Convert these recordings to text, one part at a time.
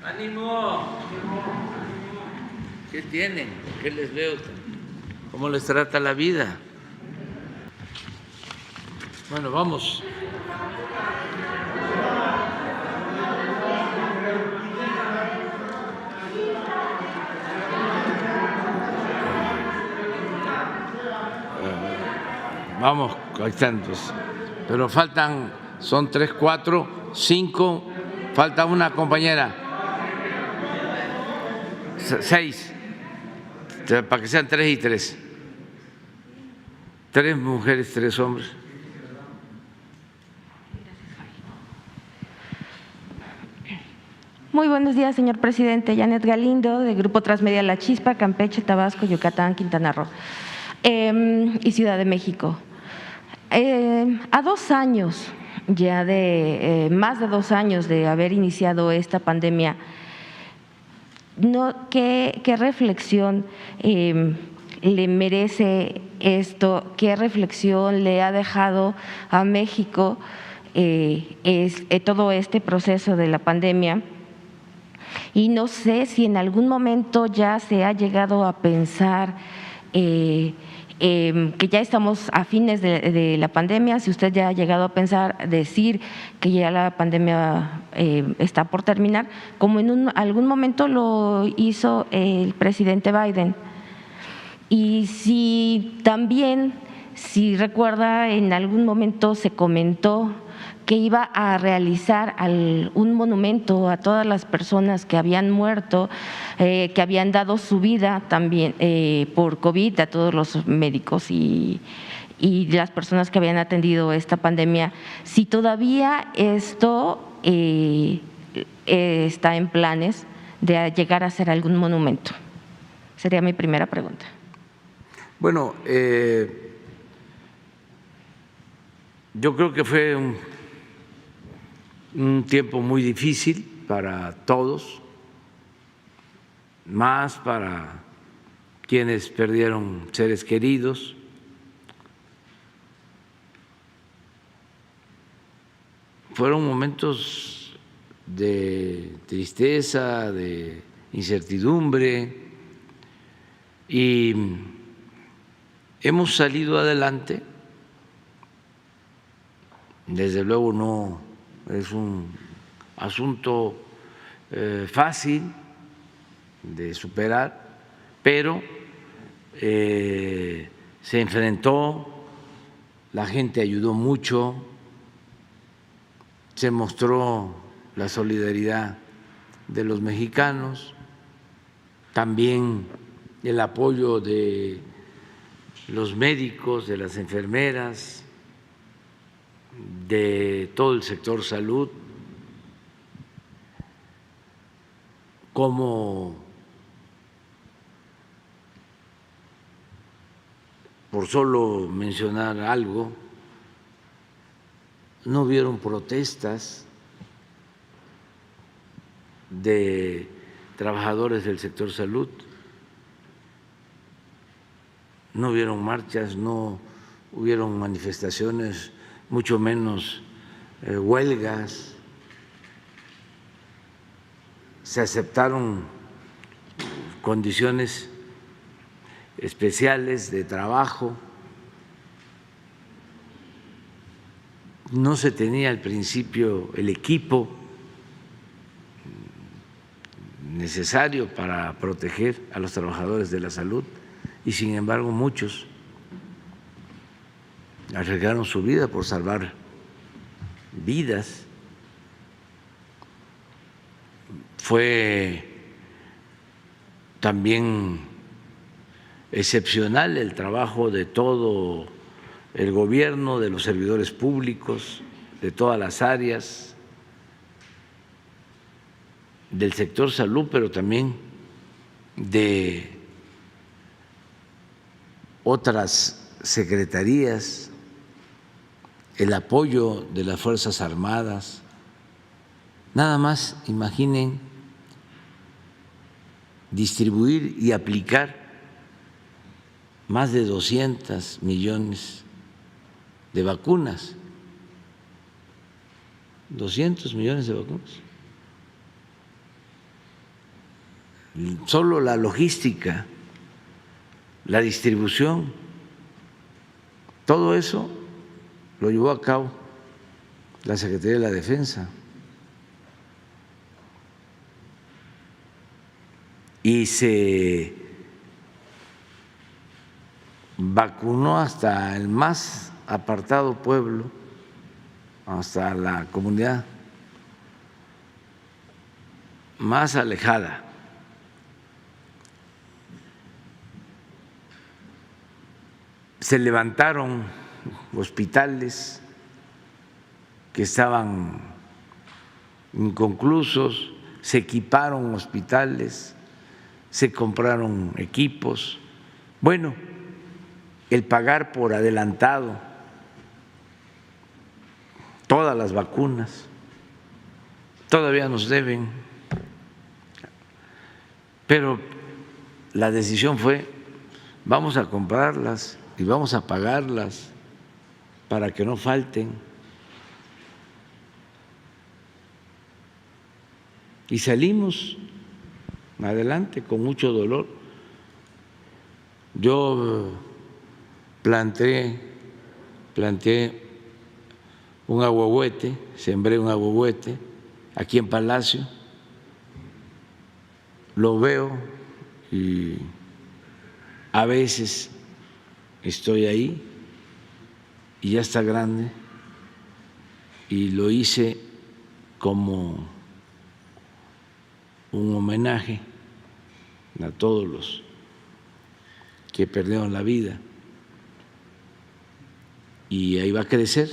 ánimo. ¿Qué tienen? ¿Qué les veo? ¿Cómo les trata la vida? Bueno, vamos. Vamos, ahí están, pues. Pero faltan, son 3, 4, 5, falta una compañera. 6, para que sean 3 y 3. 3 mujeres, 3 hombres. Muy buenos días, señor presidente. Janet Galindo, de Grupo Transmedia La Chispa, Campeche, Tabasco, Yucatán, Quintana Roo y Ciudad de México. A 2 años ya más de 2 años de haber iniciado esta pandemia, ¿qué reflexión le merece esto? ¿Qué reflexión le ha dejado a México todo este proceso de la pandemia? Y no sé si en algún momento ya se ha llegado a pensar que ya estamos a fines de la pandemia, si usted ya ha llegado a pensar, decir que ya la pandemia está por terminar, como en algún momento lo hizo el presidente Biden. Y si también, si recuerda, en algún momento se comentó que iba a realizar un monumento a todas las personas que habían muerto, que habían dado su vida también por COVID, a todos los médicos y las personas que habían atendido esta pandemia. Si todavía esto está en planes de llegar a hacer algún monumento. Sería mi primera pregunta. Bueno, yo creo que fue un tiempo muy difícil para todos, más para quienes perdieron seres queridos. Fueron momentos de tristeza, de incertidumbre, y hemos salido adelante. Desde luego no es un asunto fácil de superar, pero se enfrentó, la gente ayudó mucho, se mostró la solidaridad de los mexicanos, también el apoyo de los médicos, de las enfermeras, de todo el sector salud, como por solo mencionar algo, no hubieron protestas de trabajadores del sector salud, no hubieron marchas, no hubieron manifestaciones, mucho menos huelgas. Se aceptaron condiciones especiales de trabajo. No se tenía al principio el equipo necesario para proteger a los trabajadores de la salud y sin embargo muchos arriesgaron su vida por salvar vidas. Fue también excepcional el trabajo de todo el gobierno, de los servidores públicos, de todas las áreas, del sector salud, pero también de otras secretarías, el apoyo de las Fuerzas Armadas. Nada más imaginen distribuir y aplicar más de 200 millones de vacunas, 200 millones de vacunas. solo la logística, la distribución, todo eso lo llevó a cabo la Secretaría de la Defensa. Y se vacunó hasta el más apartado pueblo, hasta la comunidad más alejada. Se levantaron hospitales que estaban inconclusos, se equiparon hospitales, se compraron equipos. Bueno, el pagar por adelantado todas las vacunas, todavía nos deben, pero la decisión fue: vamos a comprarlas y vamos a pagarlas para que no falten. Y salimos adelante con mucho dolor. Yo planteé un ahuehuete, sembré un ahuehuete aquí en Palacio, lo veo y a veces estoy ahí y ya está grande, y lo hice como un homenaje a todos los que perdieron la vida, y ahí va a crecer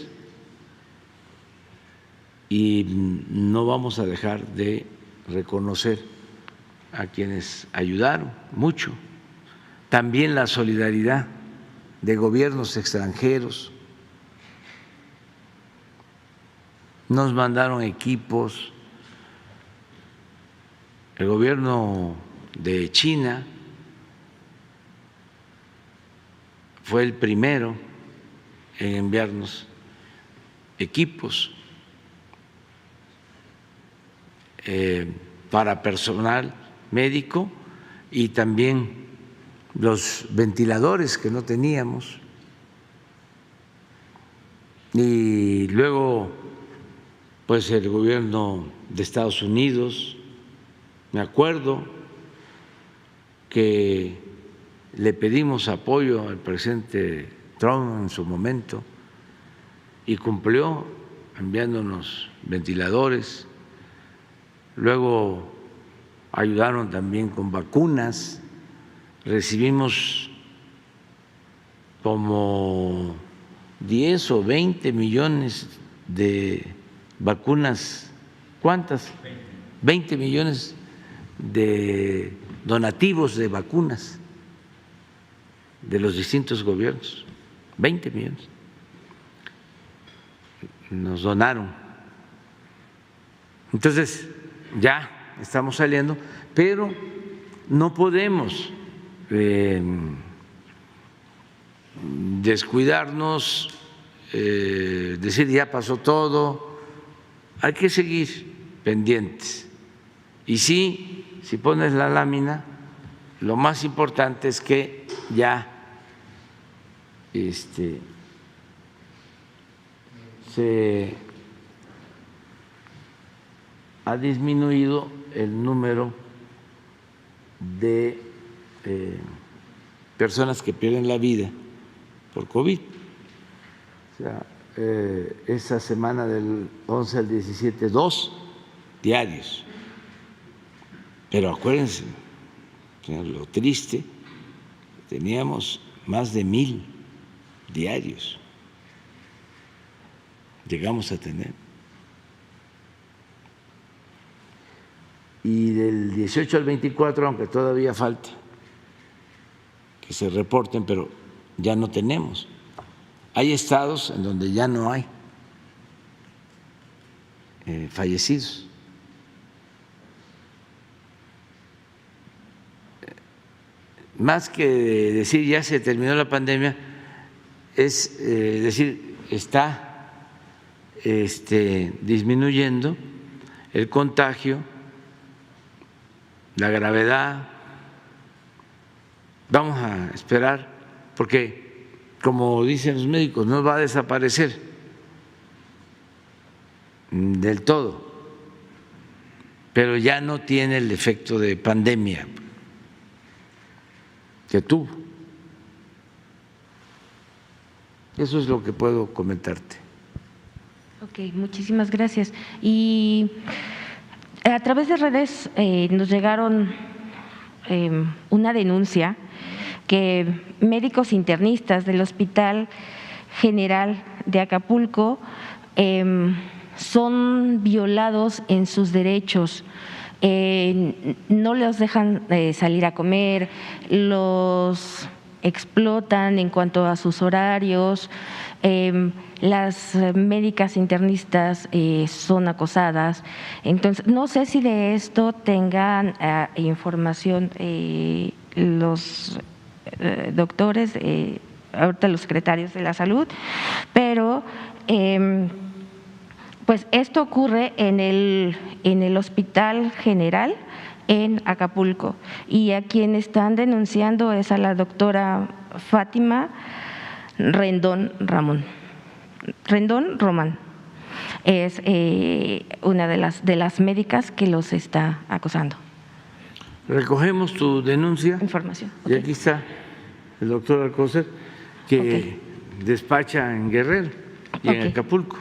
y no vamos a dejar de reconocer a quienes ayudaron mucho. También la solidaridad de gobiernos extranjeros, nos mandaron equipos. El gobierno de China fue el primero en enviarnos equipos para personal médico, y también los ventiladores que no teníamos. Y luego, pues el gobierno de Estados Unidos, me acuerdo que le pedimos apoyo al presidente Trump en su momento y cumplió enviándonos ventiladores. Luego ayudaron también con vacunas. Recibimos como 10 o 20 millones de vacunas. ¿Cuántas? 20 millones de donativos de vacunas de los distintos gobiernos. 20 millones nos donaron. Entonces ya estamos saliendo, pero no podemos descuidarnos, decir ya pasó todo. Hay que seguir pendientes. Y sí, si pones la lámina, lo más importante es que ya se ha disminuido el número de personas que pierden la vida por COVID. O sea, esa semana del 11 al 17, 2 diarios. Pero acuérdense, lo triste, teníamos más de 1,000 diarios. Llegamos a tener. Y del 18 al 24, aunque todavía falta que se reporten, pero ya no tenemos. Hay estados en donde ya no hay fallecidos. Más que decir ya se terminó la pandemia, es decir, está disminuyendo el contagio la gravedad. Vamos a esperar, porque, como dicen los médicos, no va a desaparecer del todo, pero ya no tiene el efecto de pandemia que tuvo. Eso es lo que puedo comentarte. Ok, muchísimas gracias. Y a través de redes nos llegaron una denuncia que médicos internistas del Hospital General de Acapulco son violados en sus derechos. No los dejan salir a comer, los explotan en cuanto a sus horarios. Las médicas internistas son acosadas. Entonces, no sé si de esto tengan información los doctores, ahorita los secretarios de la salud, pero pues esto ocurre en el Hospital General en Acapulco, y a quien están denunciando es a la doctora Fátima Rendón Román. Es una de las médicas que los está acosando. Recogemos tu denuncia. Información. Y aquí está el doctor Alcócer, que despacha en Guerrero y en Acapulco.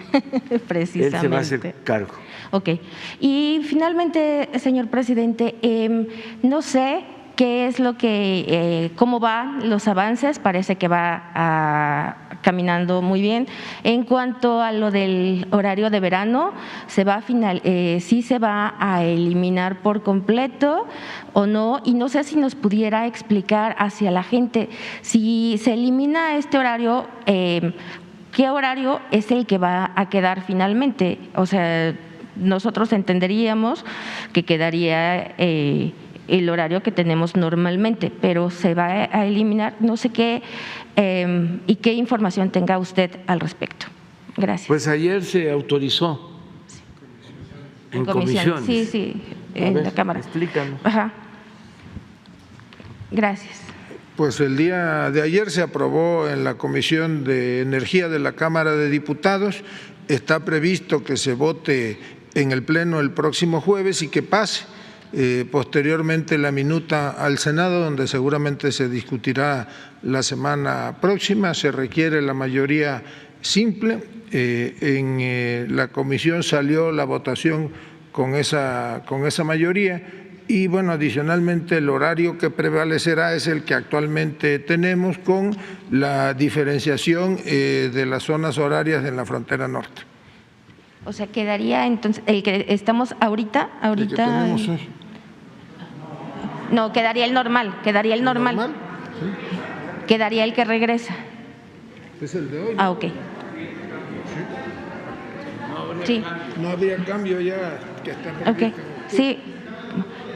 Precisamente. Él se va a hacer cargo. Ok. Y finalmente, señor presidente, no sé qué es lo que, cómo van los avances, parece que va caminando muy bien. En cuanto a lo del horario de verano, sí se va a eliminar por completo o no, y no sé si nos pudiera explicar hacia la gente, si se elimina este horario, ¿qué horario es el que va a quedar finalmente? O sea, nosotros entenderíamos que quedaría el horario que tenemos normalmente, pero se va a eliminar. No sé qué y qué información tenga usted al respecto. Gracias. Pues ayer se autorizó en comisiones. Sí, en la Cámara. Explícanos. Ajá. Gracias. Pues el día de ayer se aprobó en la Comisión de Energía de la Cámara de Diputados. Está previsto que se vote en el Pleno el próximo jueves y que pase posteriormente la minuta al Senado, donde seguramente se discutirá la semana próxima. Se requiere la mayoría simple. En la comisión salió la votación con esa mayoría. Y bueno, adicionalmente el horario que prevalecerá es el que actualmente tenemos, con la diferenciación de las zonas horarias en la frontera norte. O sea, quedaría entonces el que estamos ahorita. El que tenemos hoy. No, quedaría el normal. ¿El normal? Sí. Quedaría el que regresa. Es el de hoy. Ah, ok. Sí. No habría cambio ya que está previsto. Ok, sí,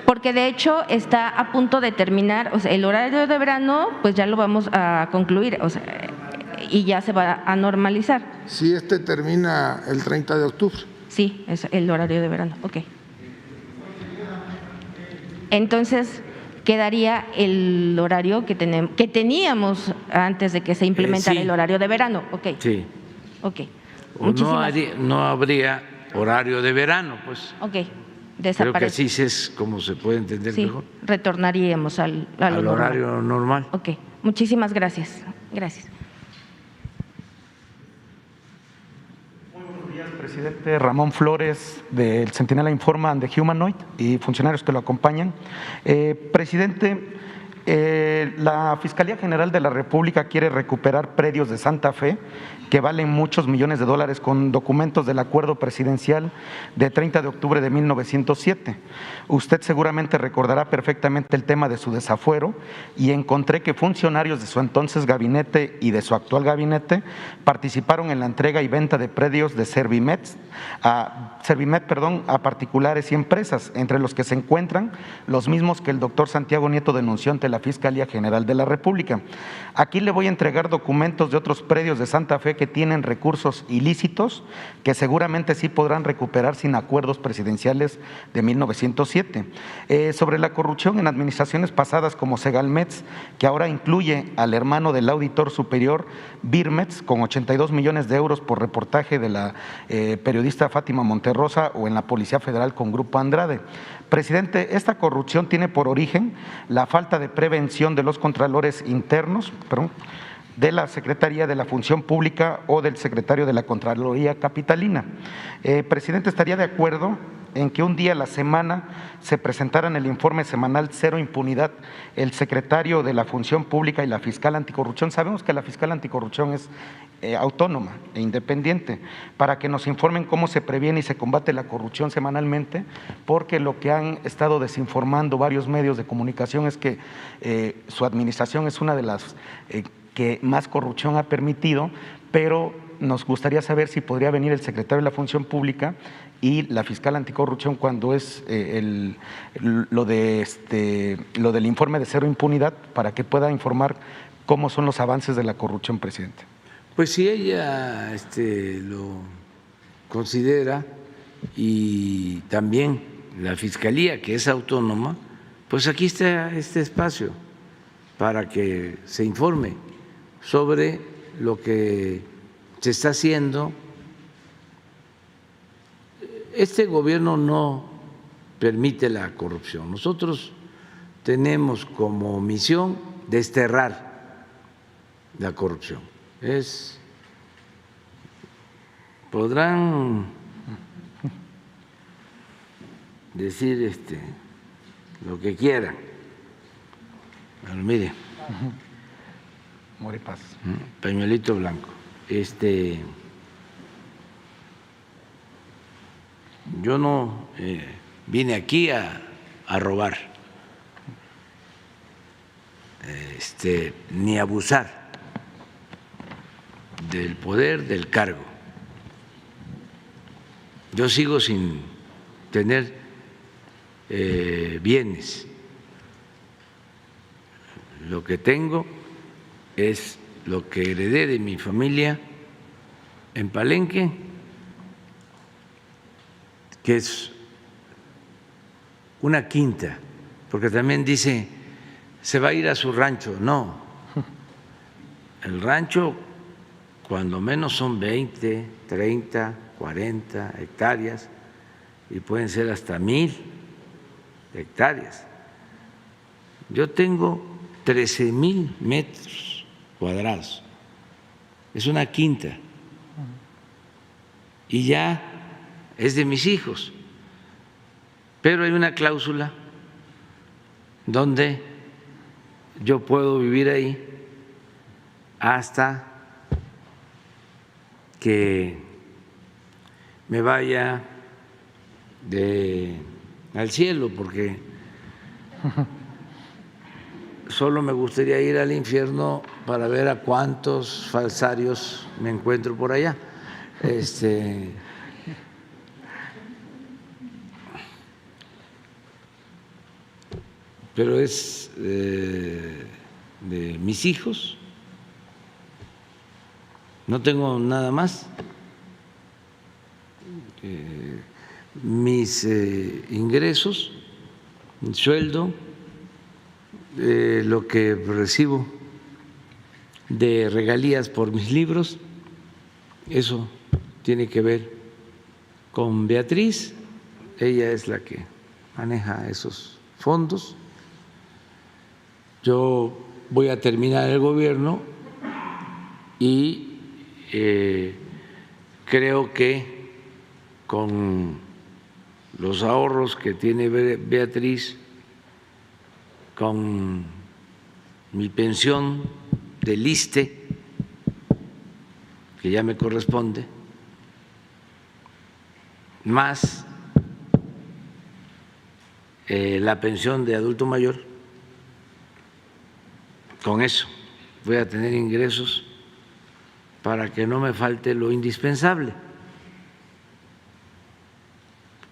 porque de hecho está a punto de terminar, o sea, el horario de verano pues ya lo vamos a concluir, o sea, y ya se va a normalizar. Sí, termina el 30 de octubre. Sí, es el horario de verano, ok. Entonces quedaría el horario que teníamos antes de que se implementara el horario de verano, ok. Sí. Ok. No habría horario de verano, pues. Ok. Creo que así es como se puede entender mejor. Retornaríamos al horario normal. Ok, muchísimas gracias. Gracias. Muy buenos días, presidente. Ramón Flores, del Centinela Informa and The Humanoid, y funcionarios que lo acompañan. Presidente, la Fiscalía General de la República quiere recuperar predios de Santa Fe que valen muchos millones de dólares, con documentos del acuerdo presidencial de 30 de octubre de 1907. Usted seguramente recordará perfectamente el tema de su desafuero, y encontré que funcionarios de su entonces gabinete y de su actual gabinete participaron en la entrega y venta de predios de Servimet a particulares y empresas, entre los que se encuentran los mismos que el doctor Santiago Nieto denunció ante la la Fiscalía General de la República. Aquí le voy a entregar documentos de otros predios de Santa Fe que tienen recursos ilícitos que seguramente sí podrán recuperar sin acuerdos presidenciales de 1907. Sobre la corrupción en administraciones pasadas como Segalmex, que ahora incluye al hermano del auditor superior, Birmex, con 82 millones de euros por reportaje de la periodista Fátima Monterrosa, o en la Policía Federal con Grupo Andrade. Presidente, esta corrupción tiene por origen la falta de prevención de los contralores internos, de la Secretaría de la Función Pública o del secretario de la Contraloría Capitalina. Presidente, ¿estaría de acuerdo en que un día a la semana se presentaran el informe semanal Cero Impunidad el secretario de la Función Pública y la fiscal anticorrupción? Sabemos que la fiscal anticorrupción es autónoma e independiente, para que nos informen cómo se previene y se combate la corrupción semanalmente, porque lo que han estado desinformando varios medios de comunicación es que su administración es una de las que más corrupción ha permitido, pero nos gustaría saber si podría venir el secretario de la Función Pública y la fiscal anticorrupción cuando es lo del informe de Cero Impunidad, para que pueda informar cómo son los avances de la corrupción, presidente. Pues si ella lo considera, y también la Fiscalía, que es autónoma, pues aquí está este espacio para que se informe sobre lo que se está haciendo. Este gobierno no permite la corrupción. Nosotros tenemos como misión desterrar la corrupción. Podrán decir lo que quieran, pero mire, Moripaz. Pañuelito blanco. Yo no vine aquí a robar, ni a abusar del poder, del cargo. Yo sigo sin tener bienes. Lo que tengo es lo que heredé de mi familia en Palenque, que es una quinta, porque también dice, se va a ir a su rancho. No, el rancho cuando menos son 20, 30, 40 hectáreas y pueden ser hasta 1000 hectáreas. Yo tengo 13,000 metros cuadrados, es una quinta, y ya es de mis hijos, pero hay una cláusula donde yo puedo vivir ahí hasta que me vaya al cielo, porque solo me gustaría ir al infierno para ver a cuántos falsarios me encuentro por allá. Pero es de mis hijos, no tengo nada más. Mis ingresos, mi sueldo, lo que recibo de regalías por mis libros, eso tiene que ver con Beatriz, ella es la que maneja esos fondos. Yo voy a terminar el gobierno y creo que con los ahorros que tiene Beatriz, con mi pensión del ISSSTE, que ya me corresponde, más la pensión de adulto mayor, con eso voy a tener ingresos para que no me falte lo indispensable.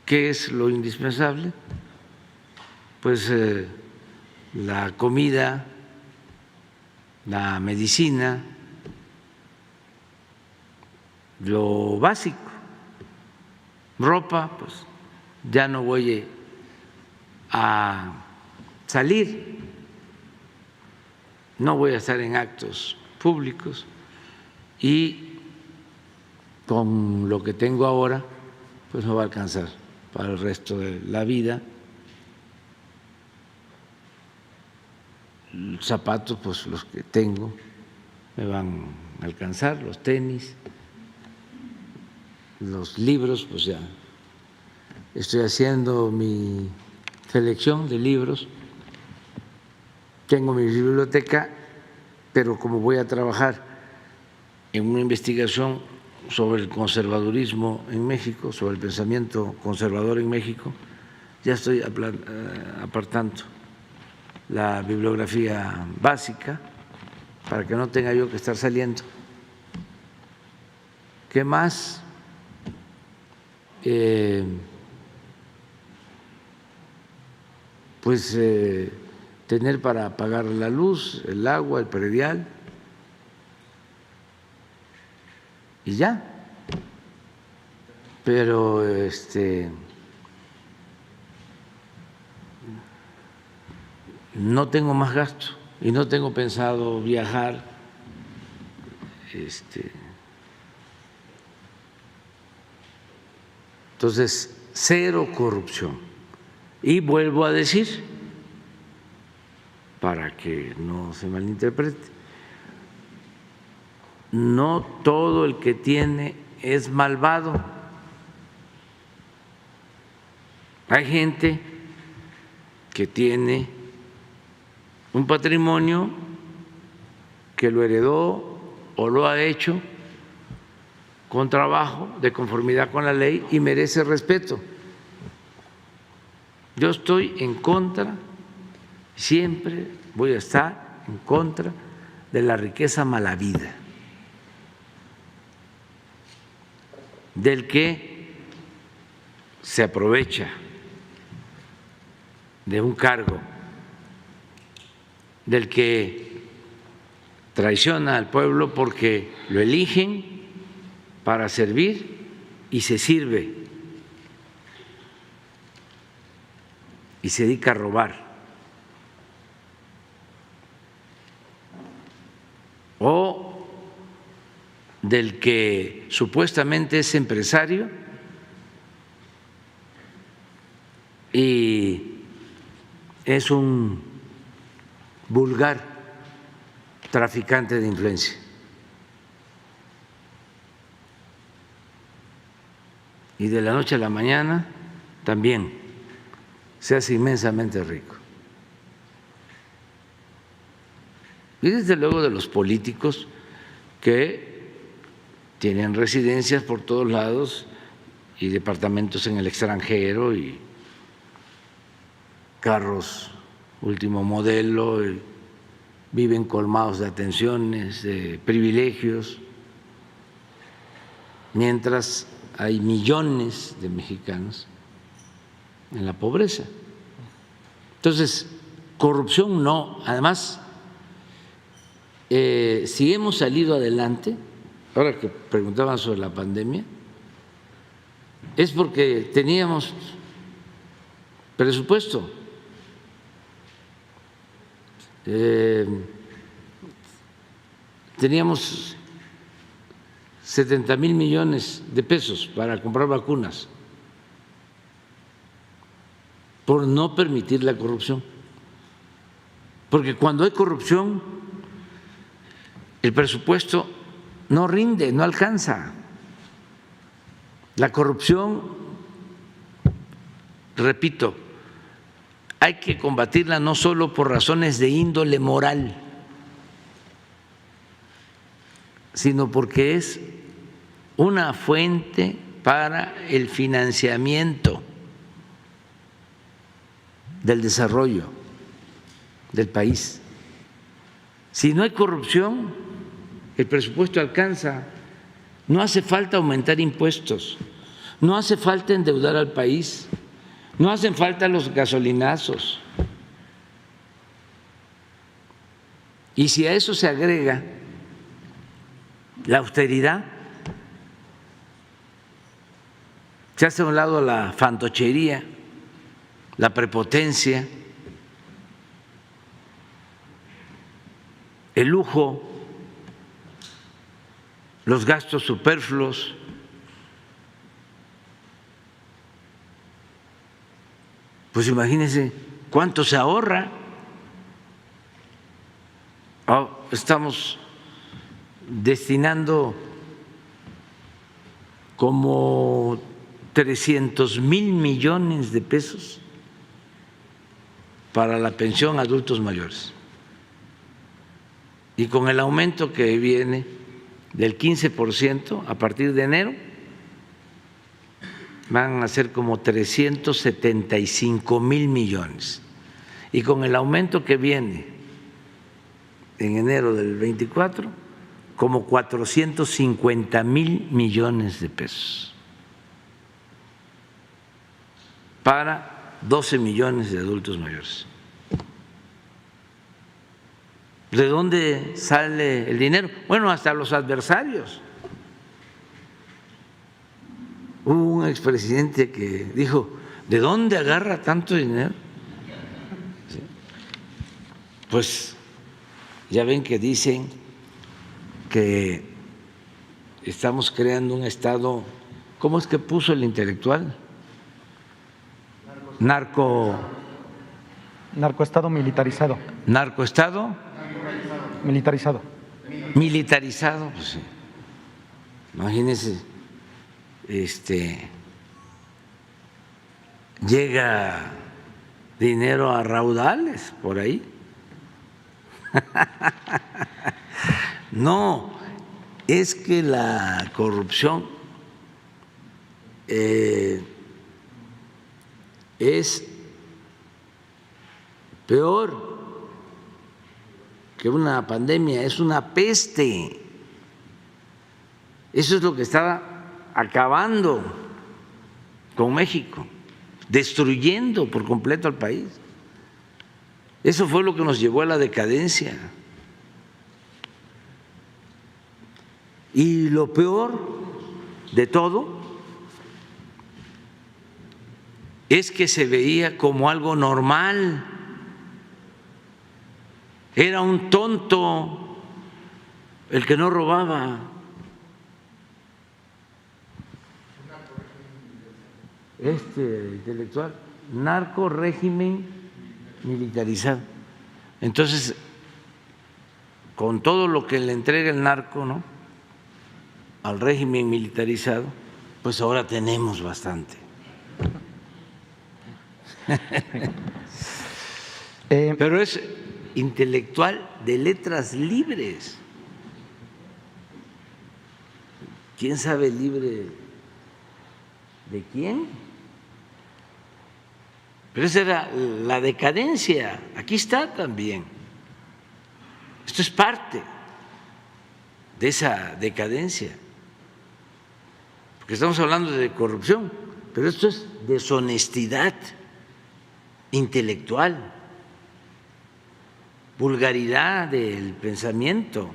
¿Qué es lo indispensable? Pues la comida, la medicina, lo básico, ropa, pues ya no voy a salir, no voy a estar en actos públicos y con lo que tengo ahora pues no va a alcanzar para el resto de la vida. Los zapatos, pues los que tengo me van a alcanzar, los tenis, los libros, pues ya estoy haciendo mi selección de libros, tengo mi biblioteca, pero como voy a trabajar en una investigación sobre el conservadurismo en México, sobre el pensamiento conservador en México, ya estoy apartando la bibliografía básica para que no tenga yo que estar saliendo. ¿Qué más? Tener para pagar la luz, el agua, el predial y ya. Pero no tengo más gasto y no tengo pensado viajar. Entonces, cero corrupción. Y vuelvo a decir, para que no se malinterprete, no todo el que tiene es malvado. Hay gente que tiene un patrimonio que lo heredó o lo ha hecho con trabajo, de conformidad con la ley, y merece respeto. Yo estoy en contra, siempre voy a estar en contra de la riqueza malavida, del que se aprovecha de un cargo, del que traiciona al pueblo porque lo eligen para servir y se sirve y se dedica a robar. O del que supuestamente es empresario y es un vulgar traficante de influencia. Y de la noche a la mañana también se hace inmensamente rico. Y desde luego de los políticos que tienen residencias por todos lados y departamentos en el extranjero y carros último modelo, y viven colmados de atenciones, de privilegios, mientras hay millones de mexicanos en la pobreza. Entonces, corrupción no. Además, si hemos salido adelante, ahora que preguntaban sobre la pandemia, es porque teníamos presupuesto. Teníamos 70,000 millones de pesos para comprar vacunas por no permitir la corrupción. Porque cuando hay corrupción, el presupuesto no rinde, no alcanza. La corrupción, repito, hay que combatirla no solo por razones de índole moral, sino porque es una fuente para el financiamiento del desarrollo del país. Si no hay corrupción, el presupuesto alcanza. No hace falta aumentar impuestos, no hace falta endeudar al país, no hacen falta los gasolinazos, Y si a eso se agrega la austeridad, se hace a un lado la fantochería, la prepotencia, el lujo, los gastos superfluos, pues imagínense cuánto se ahorra. Estamos destinando como 300,000 millones de pesos para la pensión a adultos mayores. Y con el aumento que viene del 15% a partir de enero, van a ser como 375,000 millones. Y con el aumento que viene en enero del 24, como 450,000 millones de pesos para 12 millones de adultos mayores. ¿De dónde sale el dinero? Bueno, hasta los adversarios. Hubo un expresidente que dijo, ¿de dónde agarra tanto dinero? ¿Sí? Pues ya ven que dicen que estamos creando un Estado, ¿cómo es que puso el intelectual? Narcoestado militarizado. ¿Narcoestado? Militarizado. Militarizado, pues sí. Imagínense, llega dinero a raudales por ahí. No, es que la corrupción es peor que una pandemia, es una peste. Eso es lo que estaba acabando con México, destruyendo por completo al país. Eso fue lo que nos llevó a la decadencia. Y lo peor de todo es que se veía como algo normal. Era un tonto el que no robaba. Intelectual, narco régimen militarizado. Entonces, con todo lo que le entrega el narco, ¿no?, al régimen militarizado, pues ahora tenemos bastante. Pero es intelectual de letras libres. ¿Quién sabe libre de quién? Pero esa era la decadencia. Aquí está también. Esto es parte de esa decadencia. Porque estamos hablando de corrupción, pero esto es deshonestidad intelectual, vulgaridad del pensamiento,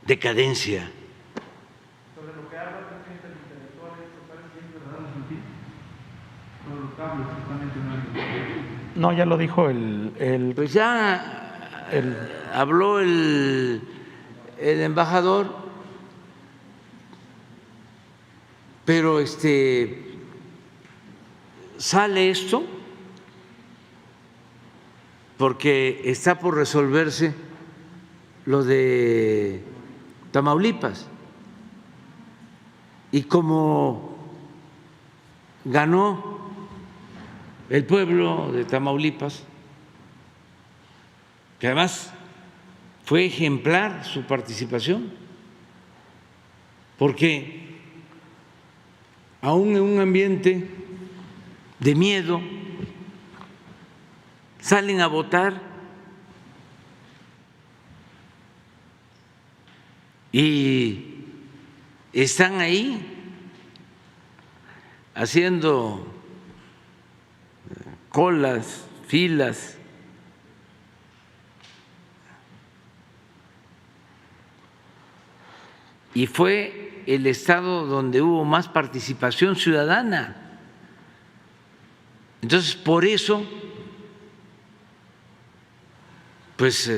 decadencia. Sobre lo que habla el presidente de intelectuales, ¿verdad, sentir? Sobre los cambios que están mencionando. No, ya lo dijo el Pues ya habló el embajador, pero sale esto porque está por resolverse lo de Tamaulipas. Y como ganó el pueblo de Tamaulipas, que además fue ejemplar su participación, porque aún en un ambiente de miedo salen a votar y están ahí haciendo colas, filas, y fue el estado donde hubo más participación ciudadana. Entonces, por eso, pues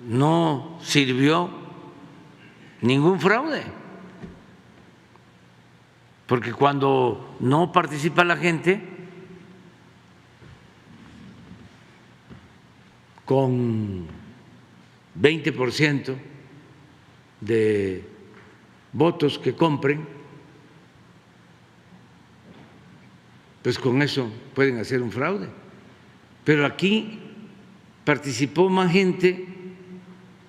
no sirvió ningún fraude, porque cuando no participa la gente, con 20% de votos que compren, pues con eso pueden hacer un fraude. Pero aquí participó más gente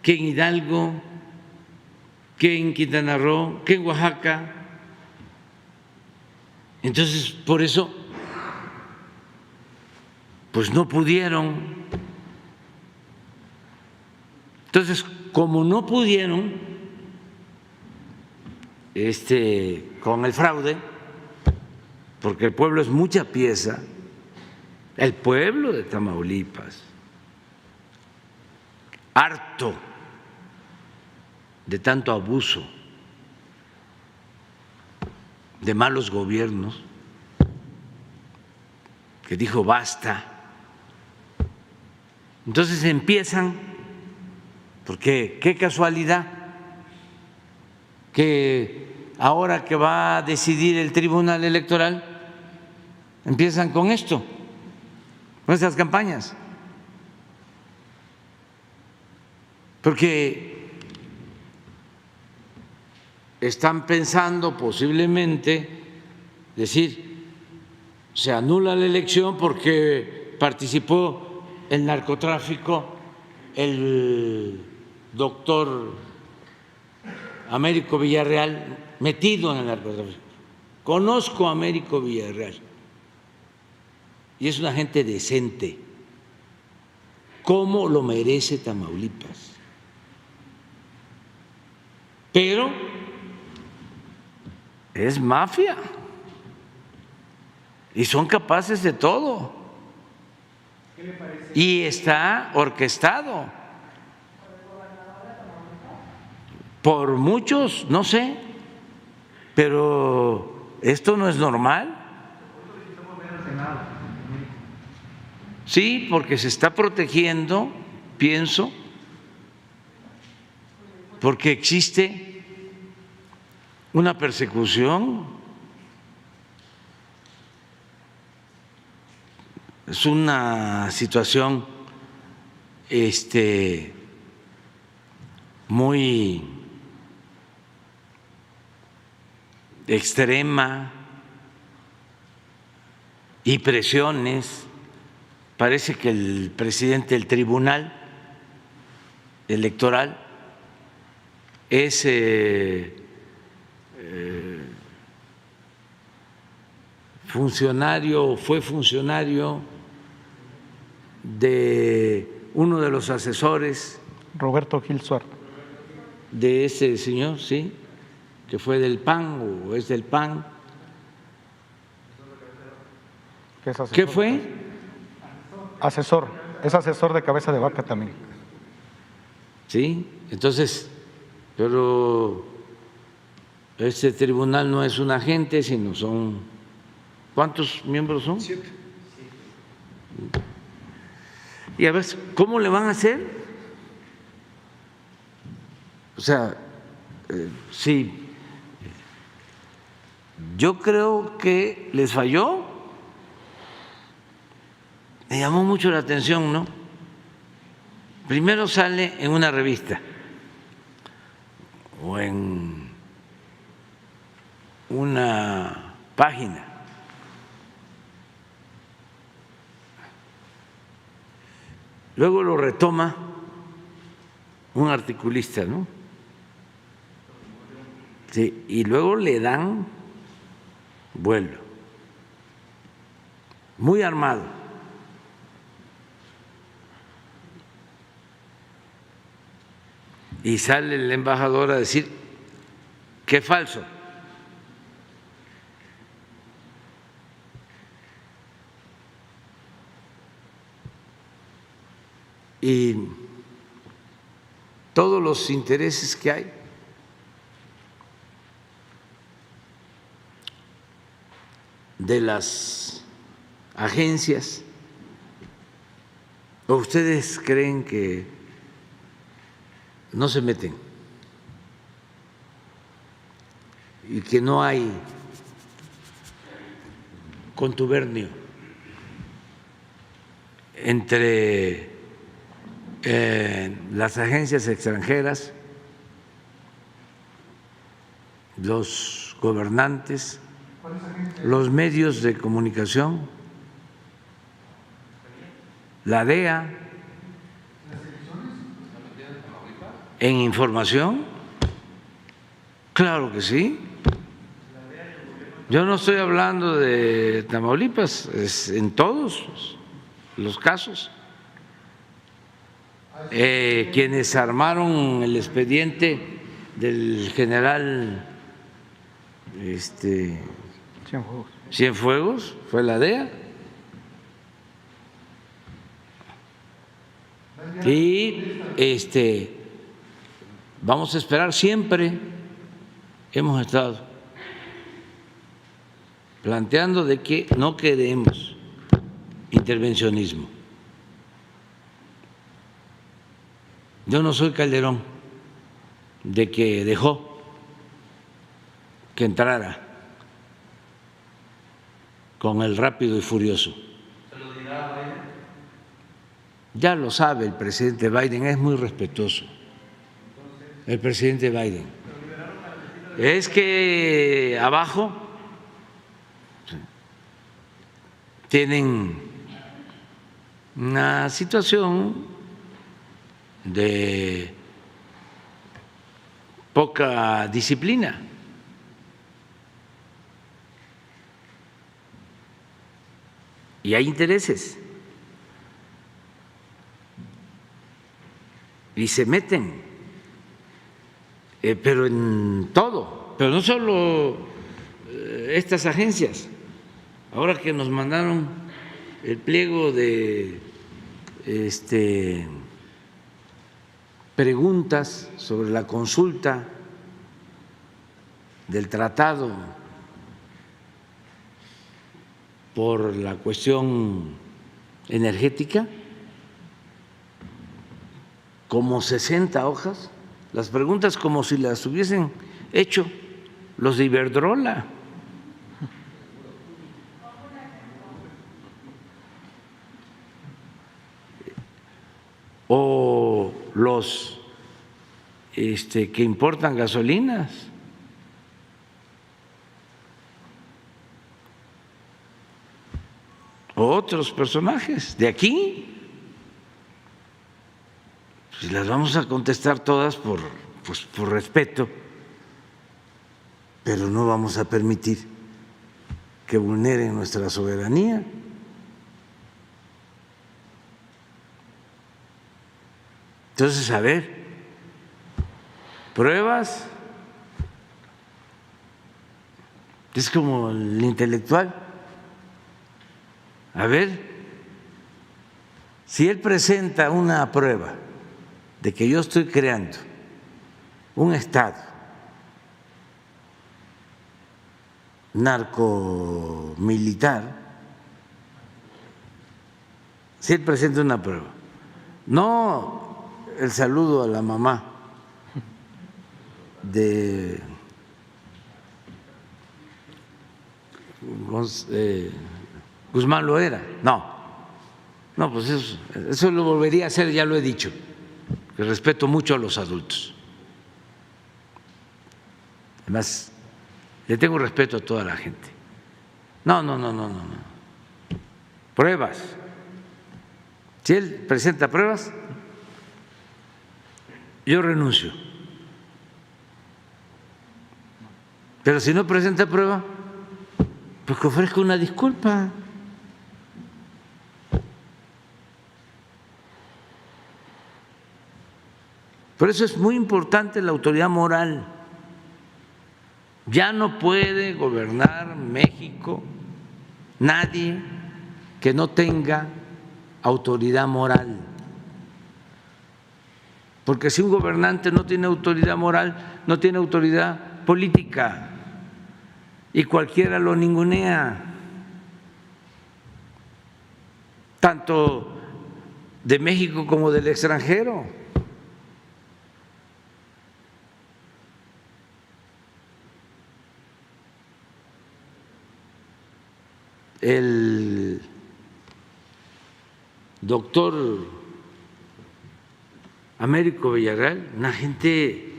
que en Hidalgo, que en Quintana Roo, que en Oaxaca. Entonces, por eso, pues no pudieron. Entonces, como no pudieron con el fraude, porque el pueblo es mucha pieza, el pueblo de Tamaulipas, harto de tanto abuso, de malos gobiernos, que dijo basta. Entonces empiezan, porque qué casualidad que ahora que va a decidir el Tribunal Electoral empiezan con esto, con estas campañas, porque están pensando posiblemente decir se anula la elección porque participó el narcotráfico el doctor Américo Villarreal, metido en el narcotráfico. Conozco a Américo Villarreal y es una gente decente, como lo merece Tamaulipas. Pero es mafia y son capaces de todo y está orquestado por muchos, no sé, pero esto no es normal. Sí, porque se está protegiendo, pienso, porque existe una persecución, es una situación muy extrema y presiones. Parece que el presidente del Tribunal Electoral es funcionario o fue funcionario de uno de los asesores. Roberto Gil Suárez. De ese señor, sí, que fue del PAN o es del PAN. ¿Qué fue? Asesor, es asesor de Cabeza de Vaca también. Sí, entonces, pero este tribunal no es un agente, sino son, ¿cuántos miembros son? 7. Y a ver, ¿cómo le van a hacer? O sea, sí, yo creo que les falló. Me llamó mucho la atención, ¿no? Primero sale en una revista o en una página. Luego lo retoma un articulista, ¿no? Sí, y luego le dan vuelo, muy armado. Y sale el embajador a decir que es falso. Y todos los intereses que hay de las agencias. ¿O ustedes creen que no se meten y que no hay contubernio entre las agencias extranjeras, los gobernantes, los medios de comunicación, la DEA, en información? Claro que sí. Yo no estoy hablando de Tamaulipas, es en todos los casos. Quienes armaron el expediente del general Cienfuegos fue la DEA. Y vamos a esperar, siempre hemos estado planteando de que no queremos intervencionismo. Yo no soy Calderón, de que dejó que entrara con el Rápido y Furioso. ¿Se lo dirá a Biden? Ya lo sabe el presidente Biden, es muy respetuoso. El presidente Biden. Es que abajo tienen una situación de poca disciplina. Y hay intereses. Y se meten, pero en todo, pero no solo estas agencias. Ahora que nos mandaron el pliego de preguntas sobre la consulta del tratado por la cuestión energética, como 60 hojas, las preguntas como si las hubiesen hecho los de Iberdrola. O los que importan gasolinas. O otros personajes de aquí. Pues las vamos a contestar todas por respeto, pero no vamos a permitir que vulneren nuestra soberanía. Entonces, a ver, pruebas, es como el intelectual. A ver, si él presenta una prueba de que yo estoy creando un Estado narcomilitar, si él presenta una prueba, no el saludo a la mamá de Guzmán Loera, no, pues eso lo volvería a hacer, ya lo he dicho, que respeto mucho a los adultos. Además, le tengo respeto a toda la gente. No. Pruebas. Si él presenta pruebas, yo renuncio. Pero si no presenta prueba, pues que ofrezca una disculpa. Por eso es muy importante la autoridad moral. Ya no puede gobernar México nadie que no tenga autoridad moral. Porque si un gobernante no tiene autoridad moral, no tiene autoridad política y cualquiera lo ningunea. tanto de México como del extranjero. El doctor Américo Villarreal, una gente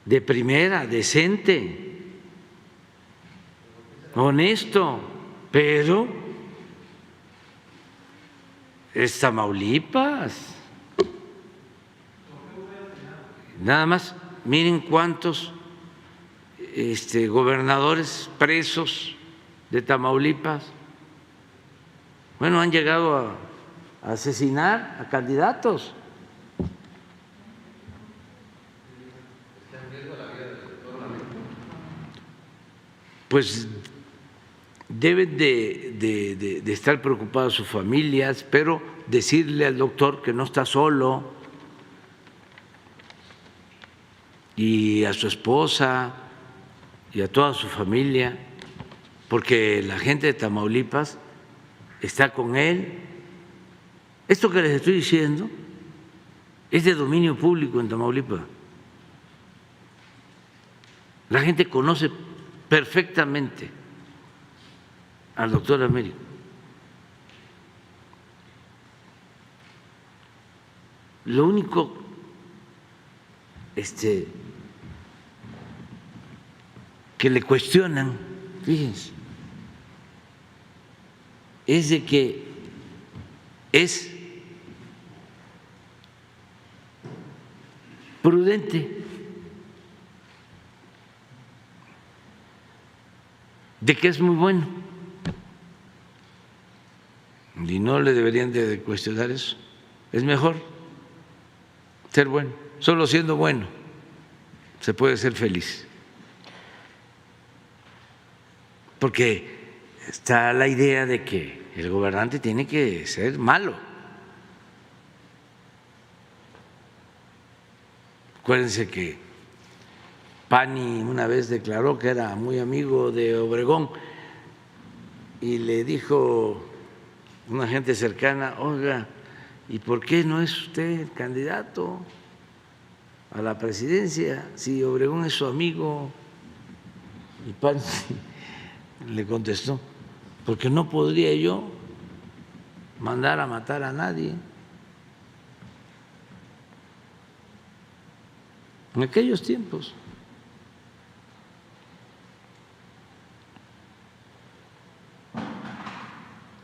de primera, decente, honesto, pero es Tamaulipas. Nada más, miren cuántos gobernadores presos de Tamaulipas, bueno, han llegado a asesinar a candidatos. Pues deben de estar preocupadas sus familias, pero decirle al doctor que no está solo, y a su esposa y a toda su familia, porque la gente de Tamaulipas está con él. Esto que les estoy diciendo es de dominio público en Tamaulipas. La gente conoce perfectamente al doctor Américo. Lo único que le cuestionan, fíjense, es de que es prudente, de que es muy bueno, y no le deberían de cuestionar eso. Es mejor ser bueno. Solo siendo bueno se puede ser feliz, porque está la idea de que el gobernante tiene que ser malo. Acuérdense que Pani una vez declaró que era muy amigo de Obregón y le dijo una gente cercana: oiga, ¿y por qué no es usted el candidato a la presidencia si Obregón es su amigo? Y Pani le contestó: porque no podría yo mandar a matar a nadie. En aquellos tiempos.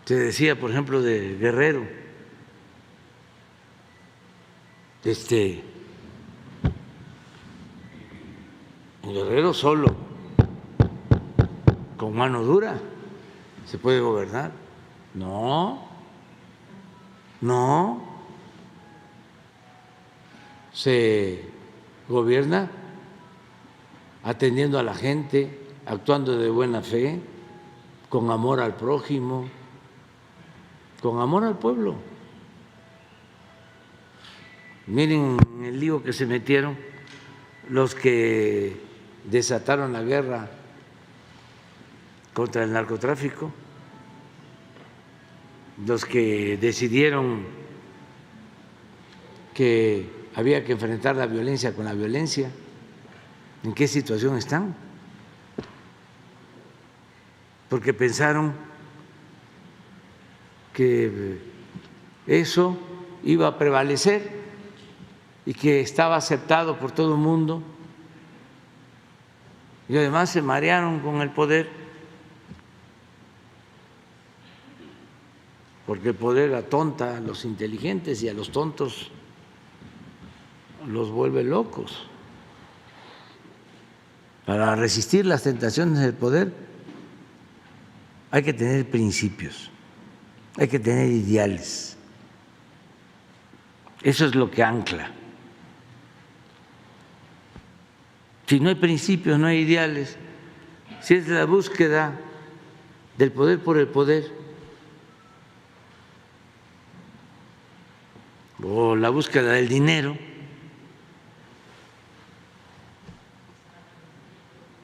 Se decía, por ejemplo, de Guerrero, en Guerrero solo, con mano dura, se puede gobernar. No, se gobierna atendiendo a la gente, actuando de buena fe, con amor al prójimo, con amor al pueblo. Miren el lío que se metieron los que desataron la guerra contra el narcotráfico, los que decidieron que había que enfrentar la violencia con la violencia. ¿En qué situación están? Porque pensaron que eso iba a prevalecer y que estaba aceptado por todo el mundo, y además se marearon con el poder, porque el poder atonta a los inteligentes y a los tontos los vuelve locos. Para resistir las tentaciones del poder hay que tener principios, hay que tener ideales. Eso es lo que ancla. Si no hay principios, no hay ideales, si es la búsqueda del poder por el poder o la búsqueda del dinero,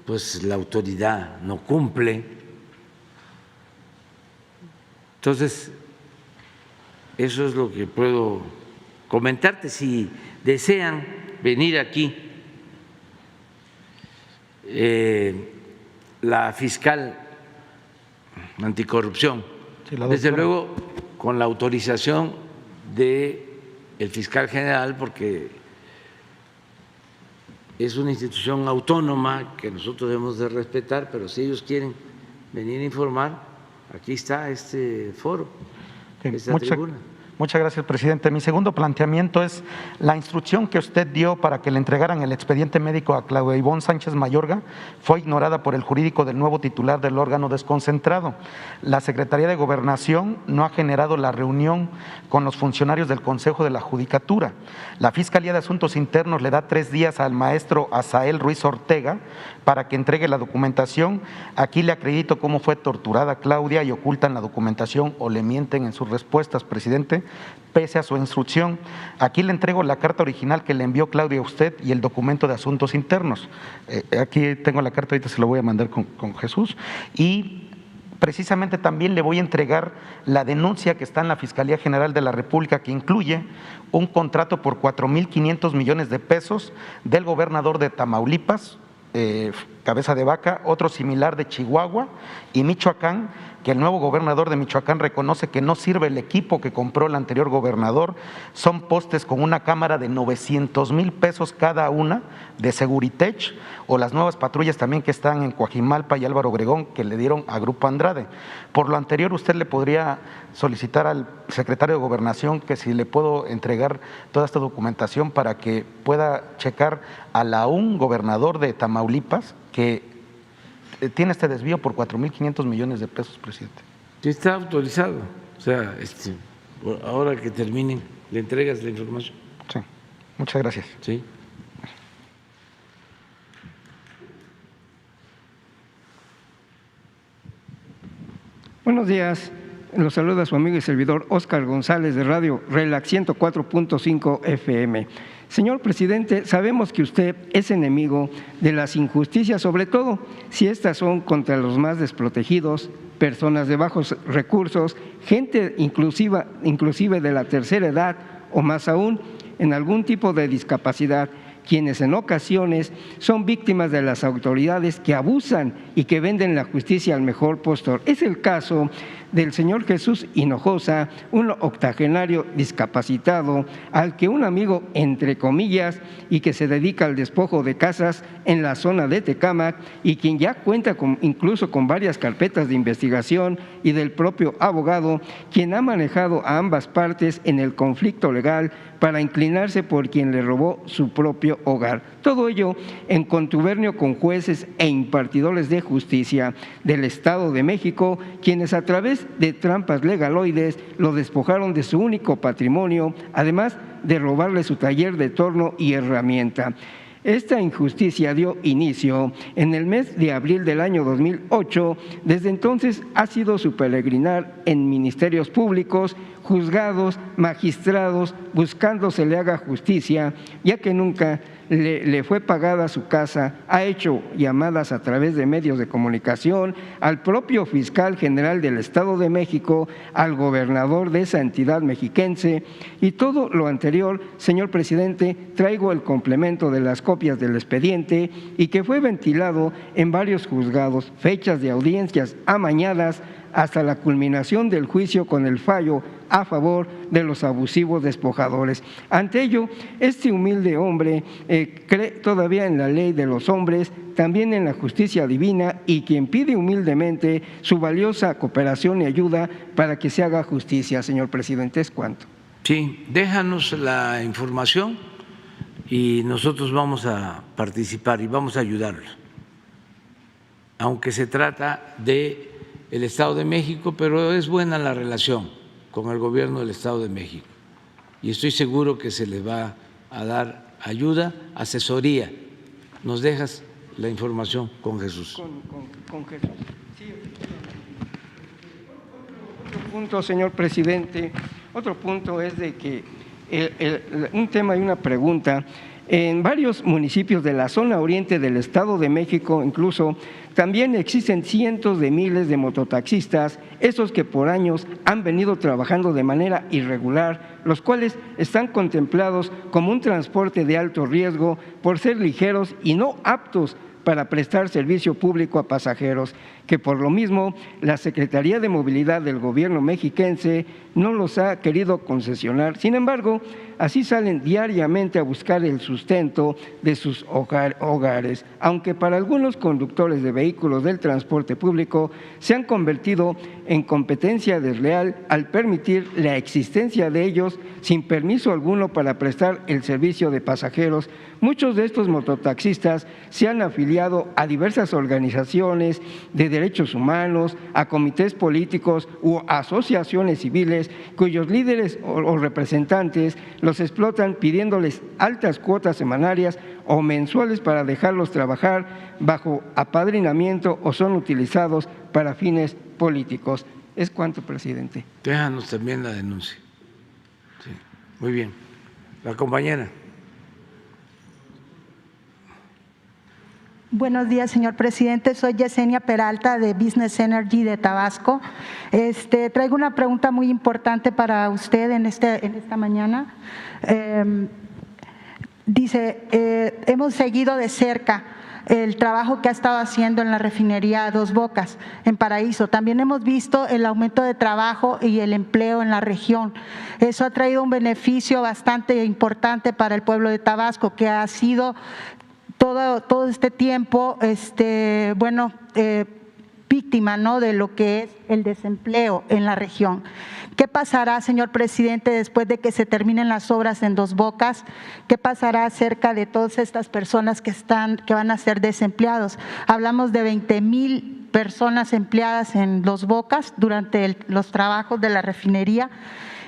pues la autoridad no cumple. Entonces, eso es lo que puedo comentarte. Si desean venir aquí, la fiscal anticorrupción, Sí, la desde doctora. luego con la autorización del fiscal general, porque es una institución autónoma que nosotros debemos de respetar, pero si ellos quieren venir a informar, aquí está este foro, esta tribuna. Muchas gracias, presidente. Mi segundo planteamiento es la instrucción que usted dio para que le entregaran el expediente médico a Claudia Ivonne Sánchez Mayorga fue ignorada por el jurídico del nuevo titular del órgano desconcentrado. La Secretaría de Gobernación no ha generado la reunión con los funcionarios del Consejo de la Judicatura. La Fiscalía de Asuntos Internos le da 3 días al maestro Asael Ruiz Ortega para que entregue la documentación. Aquí le acredito cómo fue torturada Claudia y ocultan la documentación o le mienten en sus respuestas, presidente, pese a su instrucción. Aquí le entrego la carta original que le envió Claudia a usted y el documento de Asuntos Internos. Aquí tengo la carta, ahorita se lo voy a mandar con Jesús. Y precisamente también le voy a entregar la denuncia que está en la Fiscalía General de la República, que incluye un contrato por 4,500 millones de pesos del gobernador de Tamaulipas, Cabeza de Vaca, otro similar de Chihuahua y Michoacán, que el nuevo gobernador de Michoacán reconoce que no sirve el equipo que compró el anterior gobernador. Son postes con una cámara de 900,000 pesos cada una de Seguritech, o las nuevas patrullas también que están en Coajimalpa y Álvaro Obregón que le dieron a Grupo Andrade. Por lo anterior, usted le podría solicitar al secretario de Gobernación que si le puedo entregar toda esta documentación para que pueda checar a la un gobernador de Tamaulipas que tiene este desvío por 4,500 millones de pesos, presidente. Sí, está autorizado. O sea, ahora que terminen, le entregas la información. Sí, muchas gracias. Sí. Buenos días, los saluda su amigo y servidor Óscar González de Radio Relax 104.5 FM. Señor presidente, sabemos que usted es enemigo de las injusticias, sobre todo si estas son contra los más desprotegidos, personas de bajos recursos, gente inclusive de la tercera edad o más aún en algún tipo de discapacidad, quienes en ocasiones son víctimas de las autoridades que abusan y que venden la justicia al mejor postor. Es el caso del señor Jesús Hinojosa, un octogenario discapacitado al que un amigo, entre comillas, y que se dedica al despojo de casas en la zona de Tecámac y quien ya cuenta incluso con varias carpetas de investigación y del propio abogado, quien ha manejado a ambas partes en el conflicto legal para inclinarse por quien le robó su propio hogar. Todo ello en contubernio con jueces e impartidores de justicia del Estado de México, quienes a través de trampas legaloides lo despojaron de su único patrimonio, además de robarle su taller de torno y herramienta. Esta injusticia dio inicio en el mes de abril del año 2008. Desde entonces ha sido su peregrinar en ministerios públicos, juzgados, magistrados, buscando se le haga justicia, ya que nunca le fue pagada su casa. Ha hecho llamadas a través de medios de comunicación al propio fiscal general del Estado de México, al gobernador de esa entidad mexiquense, y todo lo anterior, señor presidente, traigo el complemento de las copias del expediente y que fue ventilado en varios juzgados, fechas de audiencias amañadas hasta la culminación del juicio con el fallo a favor de los abusivos despojadores. Ante ello, este humilde hombre cree todavía en la ley de los hombres, también en la justicia divina, y quien pide humildemente su valiosa cooperación y ayuda para que se haga justicia. Señor presidente, ¿es cuánto? Sí, déjanos la información y nosotros vamos a participar y vamos a ayudarlos, aunque se trata de el Estado de México, pero es buena la relación con el gobierno del Estado de México y estoy seguro que se les va a dar ayuda, asesoría. ¿Nos dejas la información con Jesús? Con Jesús. Sí. Otro punto, señor presidente, otro punto es de que un tema y una pregunta. En varios municipios de la zona oriente del Estado de México, incluso, también existen cientos de miles de mototaxistas, esos que por años han venido trabajando de manera irregular, los cuales están contemplados como un transporte de alto riesgo por ser ligeros y no aptos para prestar servicio público a pasajeros, que por lo mismo la Secretaría de Movilidad del gobierno mexiquense no los ha querido concesionar. Sin embargo, así salen diariamente a buscar el sustento de sus hogares, aunque para algunos conductores de vehículos del transporte público se han convertido en competencia desleal al permitir la existencia de ellos sin permiso alguno para prestar el servicio de pasajeros. Muchos de estos mototaxistas se han afiliado a diversas organizaciones de derechos humanos, a comités políticos u asociaciones civiles cuyos líderes o representantes los explotan pidiéndoles altas cuotas semanarias o mensuales para dejarlos trabajar bajo apadrinamiento o son utilizados para fines políticos. Es cuanto, presidente. Déjanos también la denuncia. Sí, muy bien. La compañera. Buenos días, señor presidente. Soy Yesenia Peralta de Business Energy de Tabasco. Traigo una pregunta muy importante para usted en esta mañana. Hemos seguido de cerca el trabajo que ha estado haciendo en la refinería Dos Bocas, en Paraíso. También hemos visto el aumento de trabajo y el empleo en la región. Eso ha traído un beneficio bastante importante para el pueblo de Tabasco, que ha sido todo este tiempo víctima, ¿no?, de lo que es el desempleo en la región. ¿Qué pasará, señor presidente, después de que se terminen las obras en Dos Bocas? ¿Qué pasará acerca de todas estas personas que van a ser desempleados? Hablamos de 20,000 personas empleadas en Dos Bocas durante los trabajos de la refinería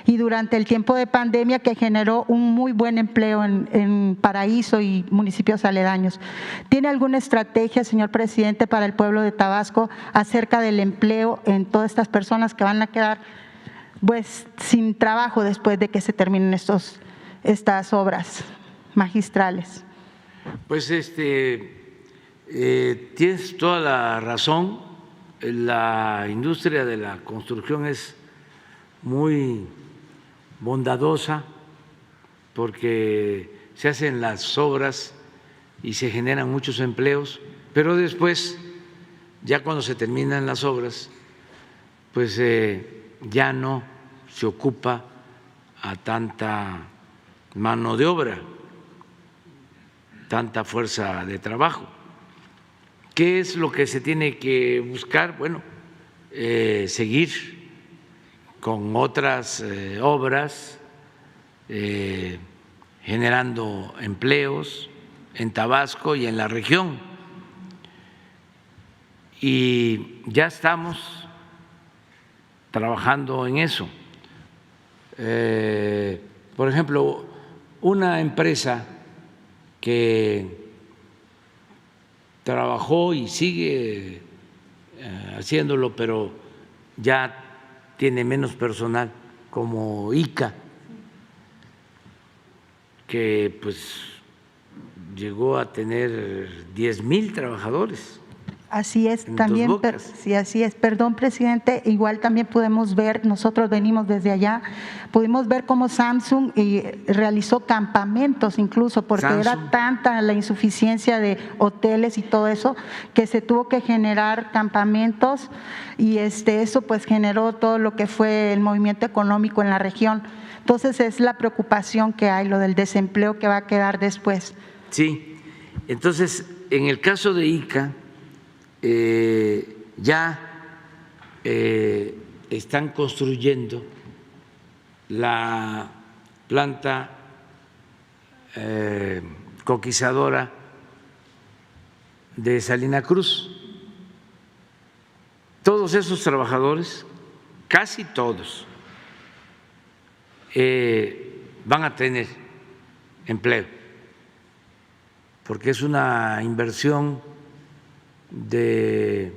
y durante el tiempo de pandemia, que generó un muy buen empleo en Paraíso y municipios aledaños. ¿Tiene alguna estrategia, señor presidente, para el pueblo de Tabasco acerca del empleo en todas estas personas que van a quedar sin trabajo después de que se terminen estas obras magistrales? Pues tienes toda la razón. La industria de la construcción es muy bondadosa porque se hacen las obras y se generan muchos empleos, pero después, ya cuando se terminan las obras, pues ya no se ocupa a tanta mano de obra, tanta fuerza de trabajo. ¿Qué es lo que se tiene que buscar? Bueno, seguir con otras obras, generando empleos en Tabasco y en la región. Y ya estamos trabajando en eso. Por ejemplo, una empresa que trabajó y sigue haciéndolo, pero ya tiene menos personal, como ICA, que pues llegó a tener 10,000 trabajadores. Así es, también, sí, así es. Perdón, presidente, igual también podemos ver, nosotros venimos desde allá, pudimos ver cómo Samsung realizó campamentos incluso, porque era tanta la insuficiencia de hoteles y todo eso, que se tuvo que generar campamentos y eso pues generó todo lo que fue el movimiento económico en la región. Entonces es la preocupación que hay, lo del desempleo que va a quedar después. Sí, entonces en el caso de ICA, ya están construyendo la planta coquizadora de Salina Cruz. Todos esos trabajadores, casi todos, van a tener empleo, porque es una inversión de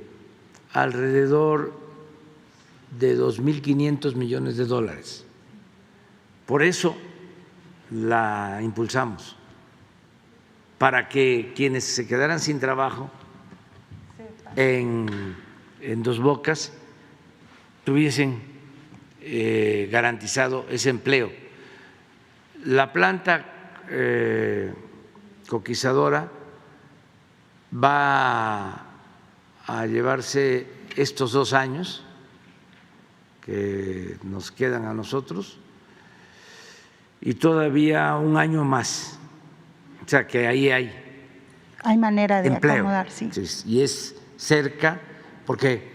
alrededor de 2.500 millones de dólares. Por eso la impulsamos, para que quienes se quedaran sin trabajo en Dos Bocas tuviesen garantizado ese empleo. La planta coquizadora va a llevarse estos 2 años que nos quedan a nosotros y todavía 1 año más. O sea que ahí hay manera de empleo. acomodar, sí. Y es cerca, porque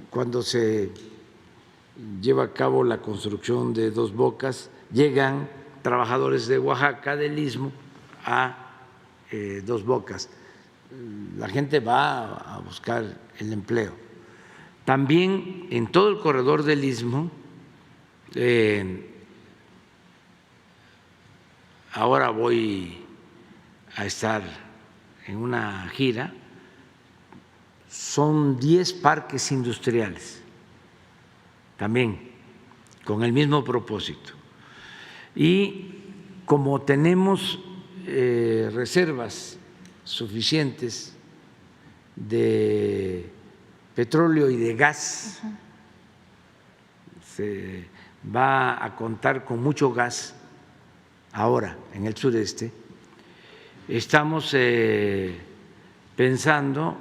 cuando se lleva a cabo la construcción de Dos Bocas, llegan trabajadores de Oaxaca, del Istmo, a Dos Bocas. La gente va a buscar el empleo. También en todo el corredor del Istmo, ahora voy a estar en una gira, son 10 parques industriales, también con el mismo propósito. Y como tenemos reservas suficientes de petróleo y de gas, se va a contar con mucho gas ahora en el sureste. Estamos pensando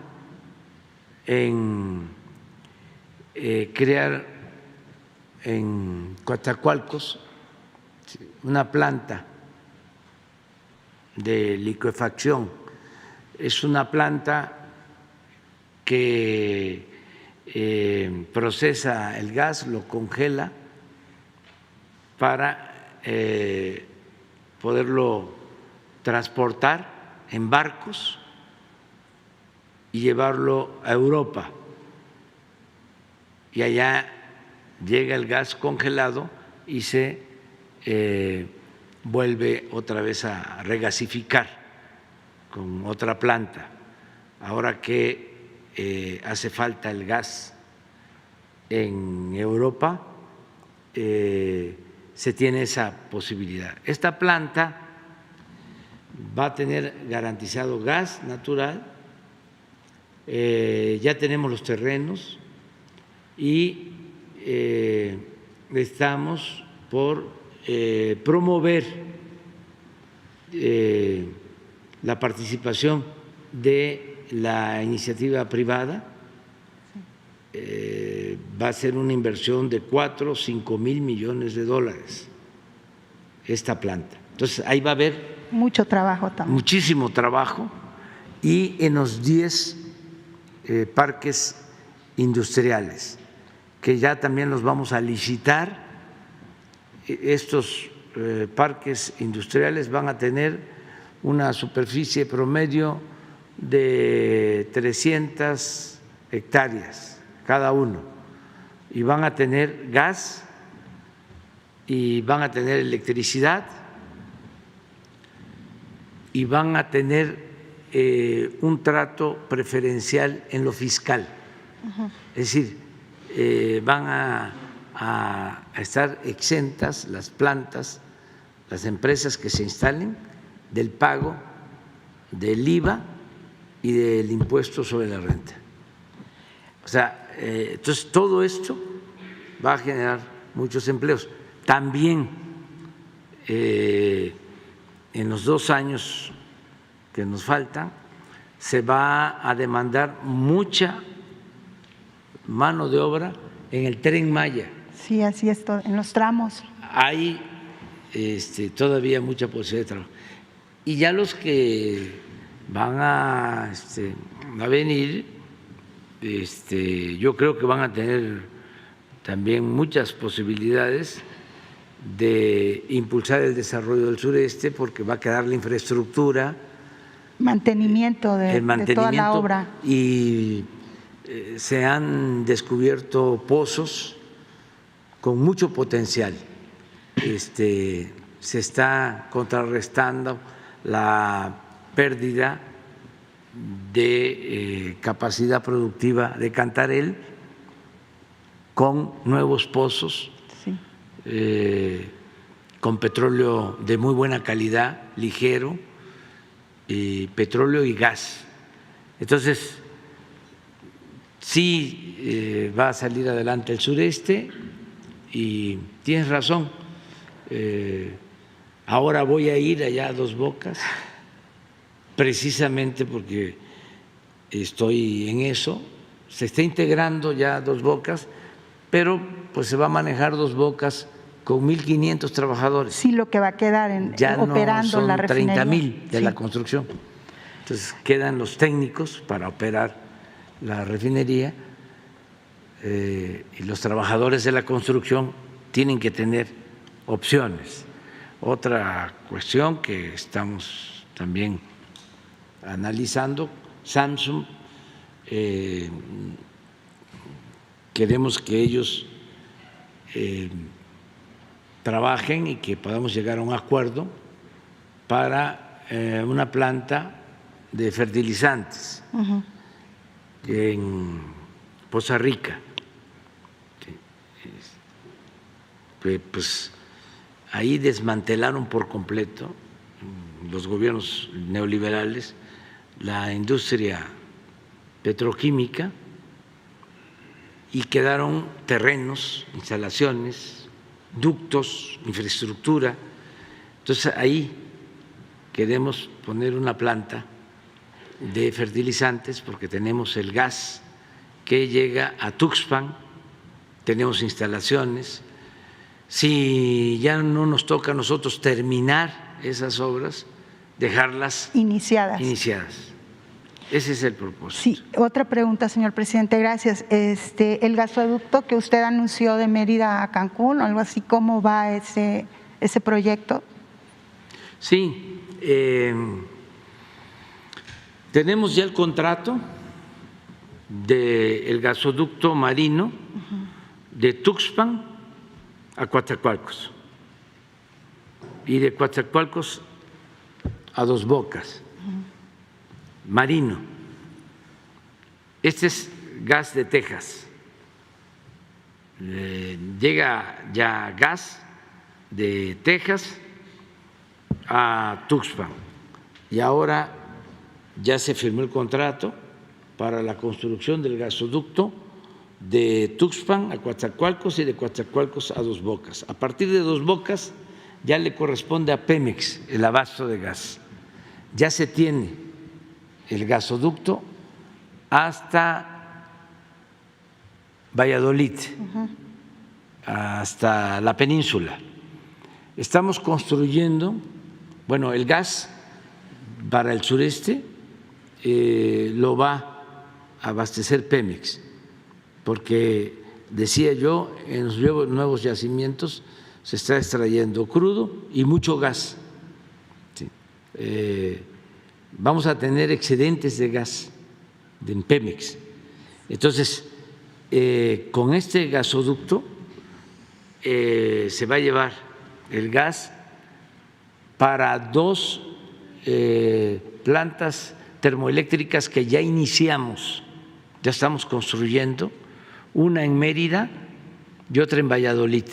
en crear en Coatzacoalcos una planta de liquefacción. Es una planta que procesa el gas, lo congela para poderlo transportar en barcos y llevarlo a Europa. Y allá llega el gas congelado y se vuelve otra vez a regasificar con otra planta. Ahora que hace falta el gas en Europa, se tiene esa posibilidad. Esta planta va a tener garantizado gas natural, ya tenemos los terrenos y estamos por promover la participación de la iniciativa privada. Va a ser una inversión de 4 o 5 mil millones de dólares esta planta. Entonces ahí va a haber mucho trabajo también. Muchísimo trabajo, y en los 10 parques industriales, que ya también los vamos a licitar. Estos parques industriales van a tener una superficie promedio de 300 hectáreas cada uno, y van a tener gas y van a tener electricidad y van a tener un trato preferencial en lo fiscal. Es decir, van a estar exentas las plantas, las empresas que se instalen, del pago del IVA y del impuesto sobre la renta. O sea, entonces todo esto va a generar muchos empleos. También en los 2 años que nos faltan se va a demandar mucha mano de obra en el Tren Maya. Sí, así es, en los tramos. Hay todavía mucha posibilidad de trabajo. Y ya los que van a venir, yo creo que van a tener también muchas posibilidades de impulsar el desarrollo del sureste, porque va a quedar la infraestructura, mantenimiento de toda la obra. Y se han descubierto pozos con mucho potencial. Se está contrarrestando la pérdida de capacidad productiva de Cantarell con nuevos pozos, sí, con petróleo de muy buena calidad, ligero, petróleo y gas. Entonces, sí va a salir adelante el sureste y tienes razón. Ahora voy a ir allá a Dos Bocas, precisamente porque estoy en eso. Se está integrando ya Dos Bocas, pero pues se va a manejar Dos Bocas con 1.500 trabajadores. Sí, lo que va a quedar ya operando no la son refinería. 30.000 de Sí. la construcción. Entonces quedan los técnicos para operar la refinería y los trabajadores de la construcción tienen que tener opciones. Otra cuestión que estamos también analizando, Samsung, queremos que ellos trabajen y que podamos llegar a un acuerdo para una planta de fertilizantes en Poza Rica. Pues ahí desmantelaron por completo los gobiernos neoliberales la industria petroquímica y quedaron terrenos, instalaciones, ductos, infraestructura. Entonces ahí queremos poner una planta de fertilizantes porque tenemos el gas que llega a Tuxpan, tenemos instalaciones. Si ya no nos toca a nosotros terminar esas obras, dejarlas Iniciadas. Ese es el propósito. Sí, otra pregunta, señor presidente, gracias. El gasoducto que usted anunció de Mérida a Cancún, algo así, ¿cómo va ese proyecto? Sí, tenemos ya el contrato del gasoducto marino de Tuxpan a Coatzacoalcos y de Coatzacoalcos a Dos Bocas, marino. Este es gas de Texas. Llega ya gas de Texas a Tuxpan y ahora ya se firmó el contrato para la construcción del gasoducto de Tuxpan a Coatzacoalcos y de Coatzacoalcos a Dos Bocas. A partir de Dos Bocas ya le corresponde a Pemex el abasto de gas. Ya se tiene el gasoducto hasta Valladolid, hasta la península. Estamos construyendo, bueno, el gas para el sureste lo va a abastecer Pemex, porque decía yo, en los nuevos yacimientos se está extrayendo crudo y mucho gas. Sí. Vamos a tener excedentes de gas en Pemex. Entonces, con este gasoducto se va a llevar el gas para dos plantas termoeléctricas que ya iniciamos, ya estamos construyendo, una en Mérida y otra en Valladolid,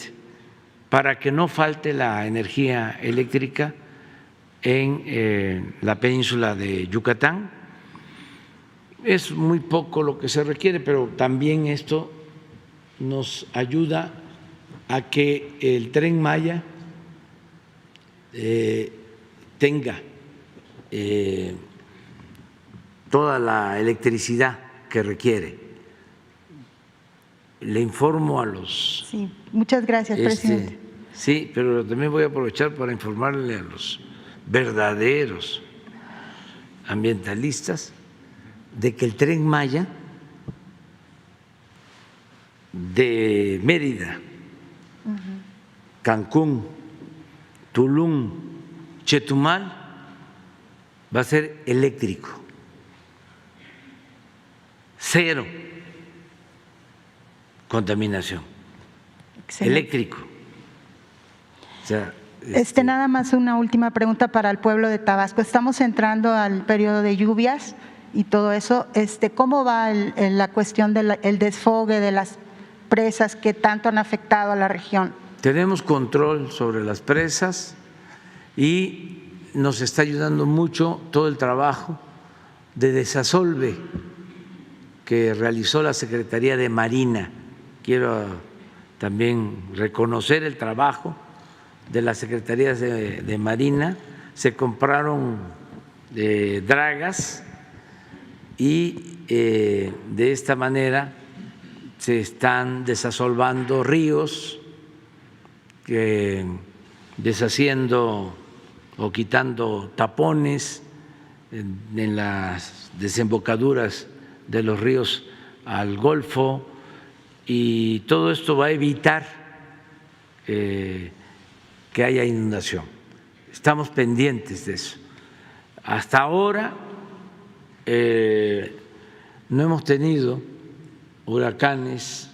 para que no falte la energía eléctrica en la península de Yucatán. Es muy poco lo que se requiere, pero también esto nos ayuda a que el Tren Maya tenga toda la electricidad que requiere. Le informo a los… Sí, muchas gracias, presidente. Sí, pero también voy a aprovechar para informarle a los verdaderos ambientalistas de que el Tren Maya de Mérida, Cancún, Tulum, Chetumal va a ser eléctrico, cero contaminación. Excelente. Eléctrico. O sea, Nada más una última pregunta para el pueblo de Tabasco. Estamos entrando al periodo de lluvias y todo eso. ¿Cómo va la cuestión del desfogue de las presas que tanto han afectado a la región? Tenemos control sobre las presas y nos está ayudando mucho todo el trabajo de desasolve que realizó la Secretaría de Marina. Quiero también reconocer el trabajo de las Secretarías de Marina. Se compraron dragas y de esta manera se están desasolvando ríos, deshaciendo o quitando tapones en las desembocaduras de los ríos al Golfo, y todo esto va a evitar que haya inundación. Estamos pendientes de eso. Hasta ahora no hemos tenido huracanes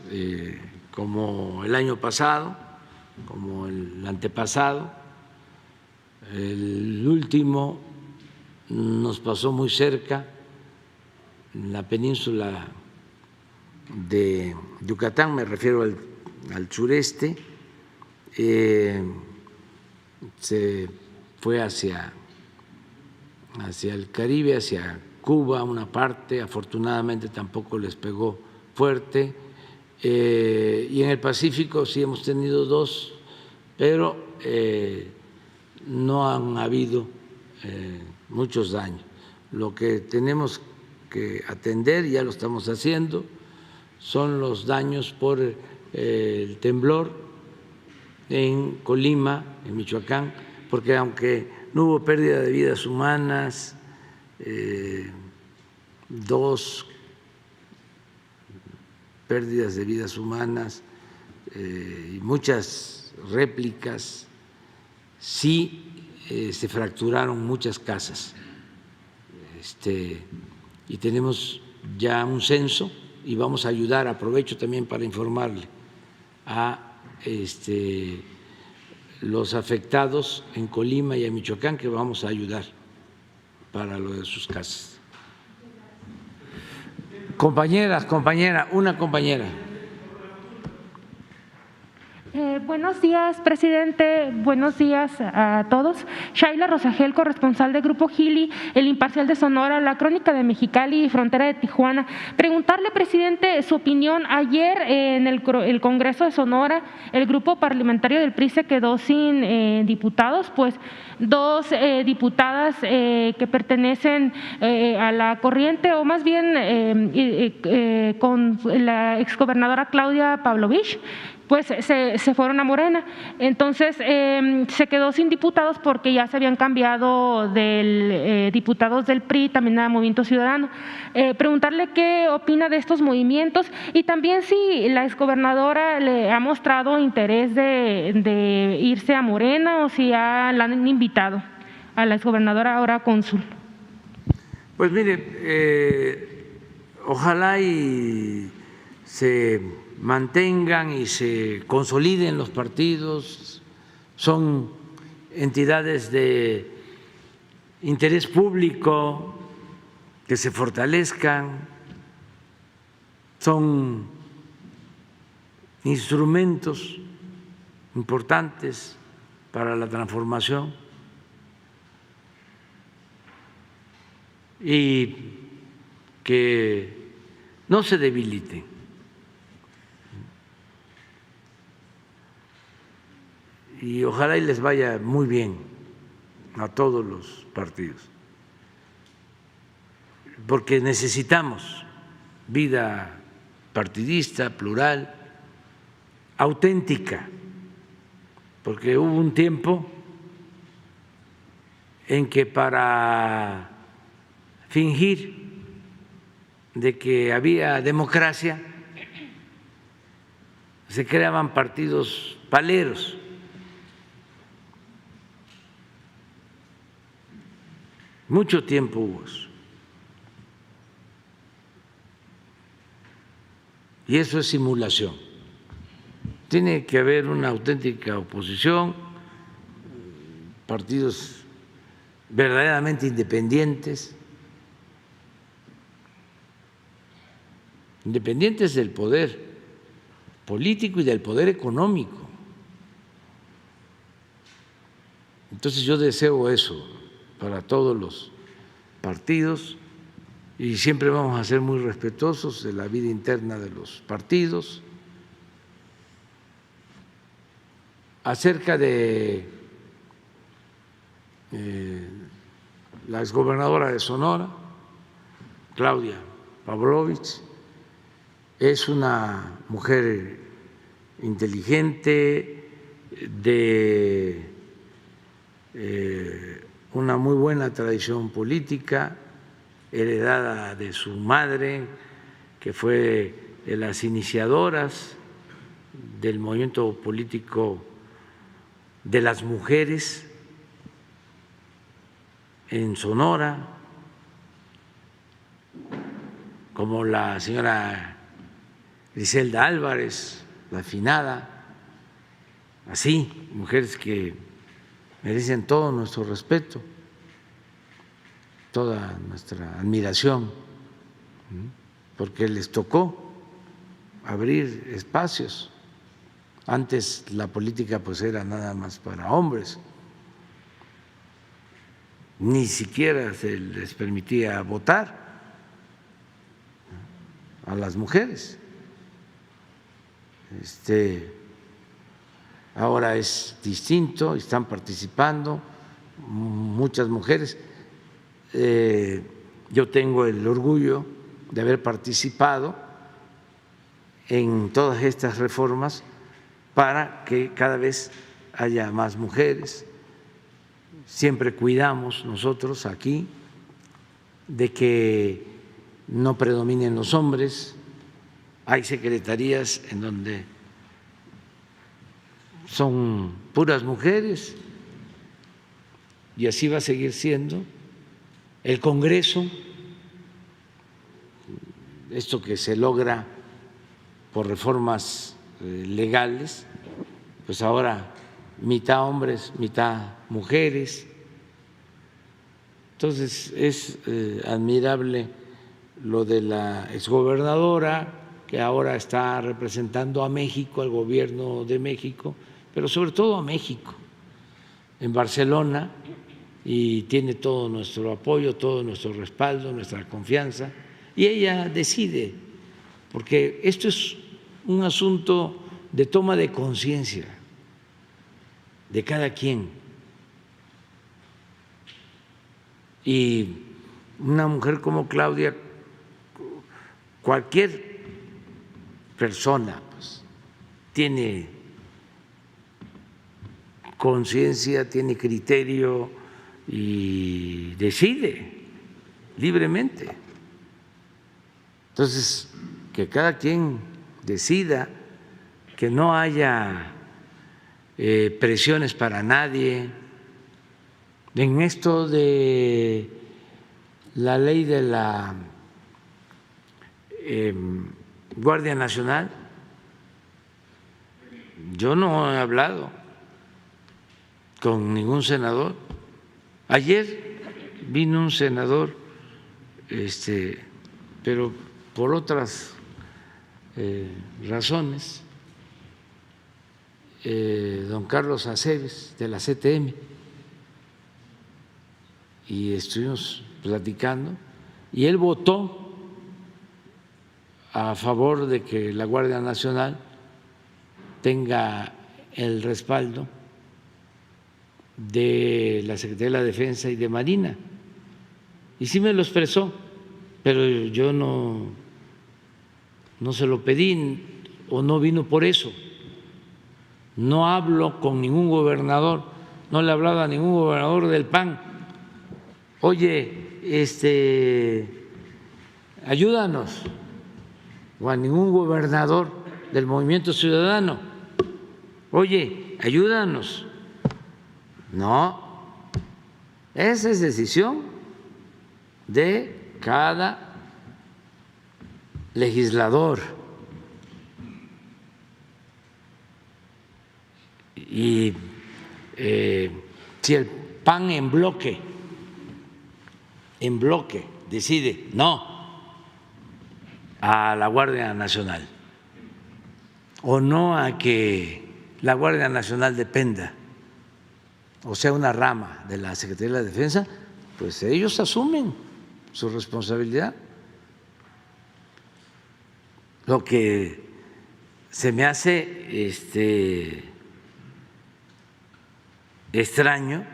como el año pasado, como el antepasado. El último nos pasó muy cerca, en la península de Yucatán, me refiero al sureste, se fue hacia el Caribe, hacia Cuba, una parte, afortunadamente tampoco les pegó fuerte, y en el Pacífico sí hemos tenido dos, pero no han habido muchos daños. Lo que tenemos que atender, ya lo estamos haciendo, son los daños por el temblor en Colima, en Michoacán, porque aunque no hubo pérdida de vidas humanas, dos pérdidas de vidas humanas y muchas réplicas, sí se fracturaron muchas casas, y tenemos ya un censo y vamos a ayudar. Aprovecho también para informarle a los afectados en Colima y en Michoacán que vamos a ayudar para lo de sus casas. Compañera, una compañera. Buenos días, presidente. Buenos días a todos. Shaila Rosagel, corresponsal de Grupo Gili, El Imparcial de Sonora, La Crónica de Mexicali y Frontera de Tijuana. Preguntarle, presidente, su opinión. Ayer en el Congreso de Sonora, el grupo parlamentario del PRI se quedó sin diputados, pues dos diputadas que pertenecen a la corriente, o más bien con la exgobernadora Claudia Pavlovich, pues se fueron a Morena. Entonces se quedó sin diputados porque ya se habían cambiado diputados del PRI también a Movimiento Ciudadano. Preguntarle qué opina de estos movimientos y también si la exgobernadora le ha mostrado interés de irse a Morena o si la han invitado a la exgobernadora, ahora cónsul. Pues mire, ojalá y se mantengan y se consoliden los partidos, son entidades de interés público, que se fortalezcan, son instrumentos importantes para la transformación y que no se debiliten. Y ojalá y les vaya muy bien a todos los partidos, porque necesitamos vida partidista, plural, auténtica, porque hubo un tiempo en que para fingir de que había democracia se creaban partidos paleros. Mucho tiempo hubo eso. Y eso es simulación. Tiene que haber una auténtica oposición, partidos verdaderamente independientes, independientes del poder político y del poder económico. Entonces yo deseo eso para todos los partidos y siempre vamos a ser muy respetuosos de la vida interna de los partidos. Acerca de la exgobernadora de Sonora, Claudia Pavlovich, es una mujer inteligente, de una muy buena tradición política, heredada de su madre, que fue de las iniciadoras del movimiento político de las mujeres en Sonora, como la señora Griselda Álvarez, la afinada, así, mujeres que merecen todo nuestro respeto, toda nuestra admiración, porque les tocó abrir espacios. Antes la política pues era nada más para hombres, ni siquiera se les permitía votar a las mujeres. Ahora es distinto, están participando muchas mujeres. Yo tengo el orgullo de haber participado en todas estas reformas para que cada vez haya más mujeres. Siempre cuidamos nosotros aquí de que no predominen los hombres. Hay secretarías en donde son puras mujeres y así va a seguir siendo. El Congreso, esto que se logra por reformas legales, pues ahora mitad hombres, mitad mujeres. Entonces es admirable lo de la exgobernadora, que ahora está representando a México, al gobierno de México, pero sobre todo a México, en Barcelona, y tiene todo nuestro apoyo, todo nuestro respaldo, nuestra confianza, y ella decide, porque esto es un asunto de toma de conciencia de cada quien. Y una mujer como Claudia, cualquier persona pues, tiene conciencia, tiene criterio y decide libremente. Entonces, que cada quien decida, que no haya presiones para nadie. En esto de la ley de la Guardia Nacional, yo no he hablado con ningún senador. Ayer vino un senador, pero por otras razones, don Carlos Aceves de la CTM, y estuvimos platicando, y él votó a favor de que la Guardia Nacional tenga el respaldo de la Secretaría de la Defensa y de Marina. Y sí me lo expresó, pero yo no se lo pedí o no vino por eso. No hablo con ningún gobernador, no le he hablado a ningún gobernador del PAN. Oye, ayúdanos, o a ningún gobernador del Movimiento Ciudadano. Oye, ayúdanos. No, esa es decisión de cada legislador. Y si el PAN en bloque decide no a la Guardia Nacional o no a que la Guardia Nacional dependa o sea una rama de la Secretaría de la Defensa, pues ellos asumen su responsabilidad. Lo que se me hace extraño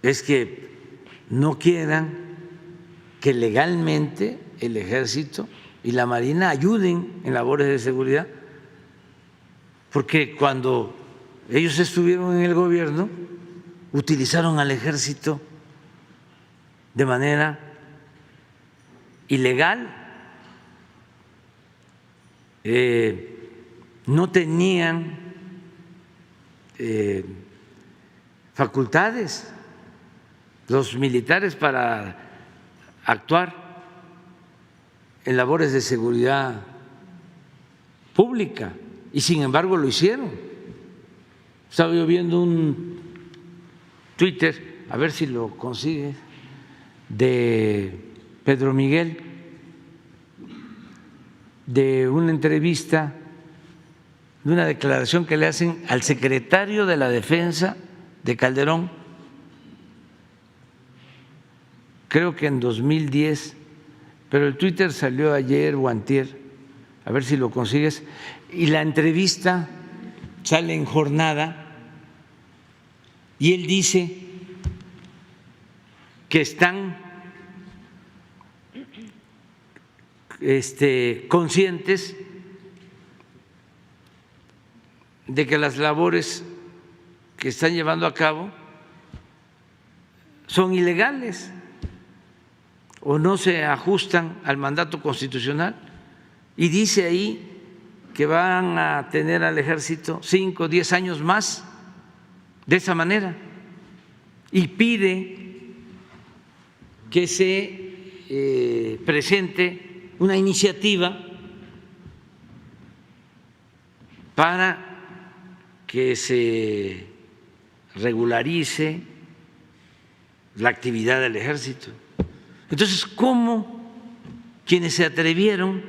es que no quieran que legalmente el Ejército y la Marina ayuden en labores de seguridad, porque cuando ellos estuvieron en el gobierno utilizaron al Ejército de manera ilegal, no tenían facultades los militares para actuar en labores de seguridad pública y sin embargo lo hicieron. Estaba yo viendo un Twitter, a ver si lo consigue, de Pedro Miguel, de una entrevista, de una declaración que le hacen al secretario de la Defensa de Calderón, creo que en 2010, pero el Twitter salió ayer o antier, a ver si lo consigues, y la entrevista sale en Jornada y él dice que están conscientes de que las labores que están llevando a cabo son ilegales o no se ajustan al mandato constitucional, y dice ahí que van a tener al Ejército 5 o 10 años más de esa manera, y pide que se presente una iniciativa para que se regularice la actividad del Ejército. Entonces, ¿cómo quienes se atrevieron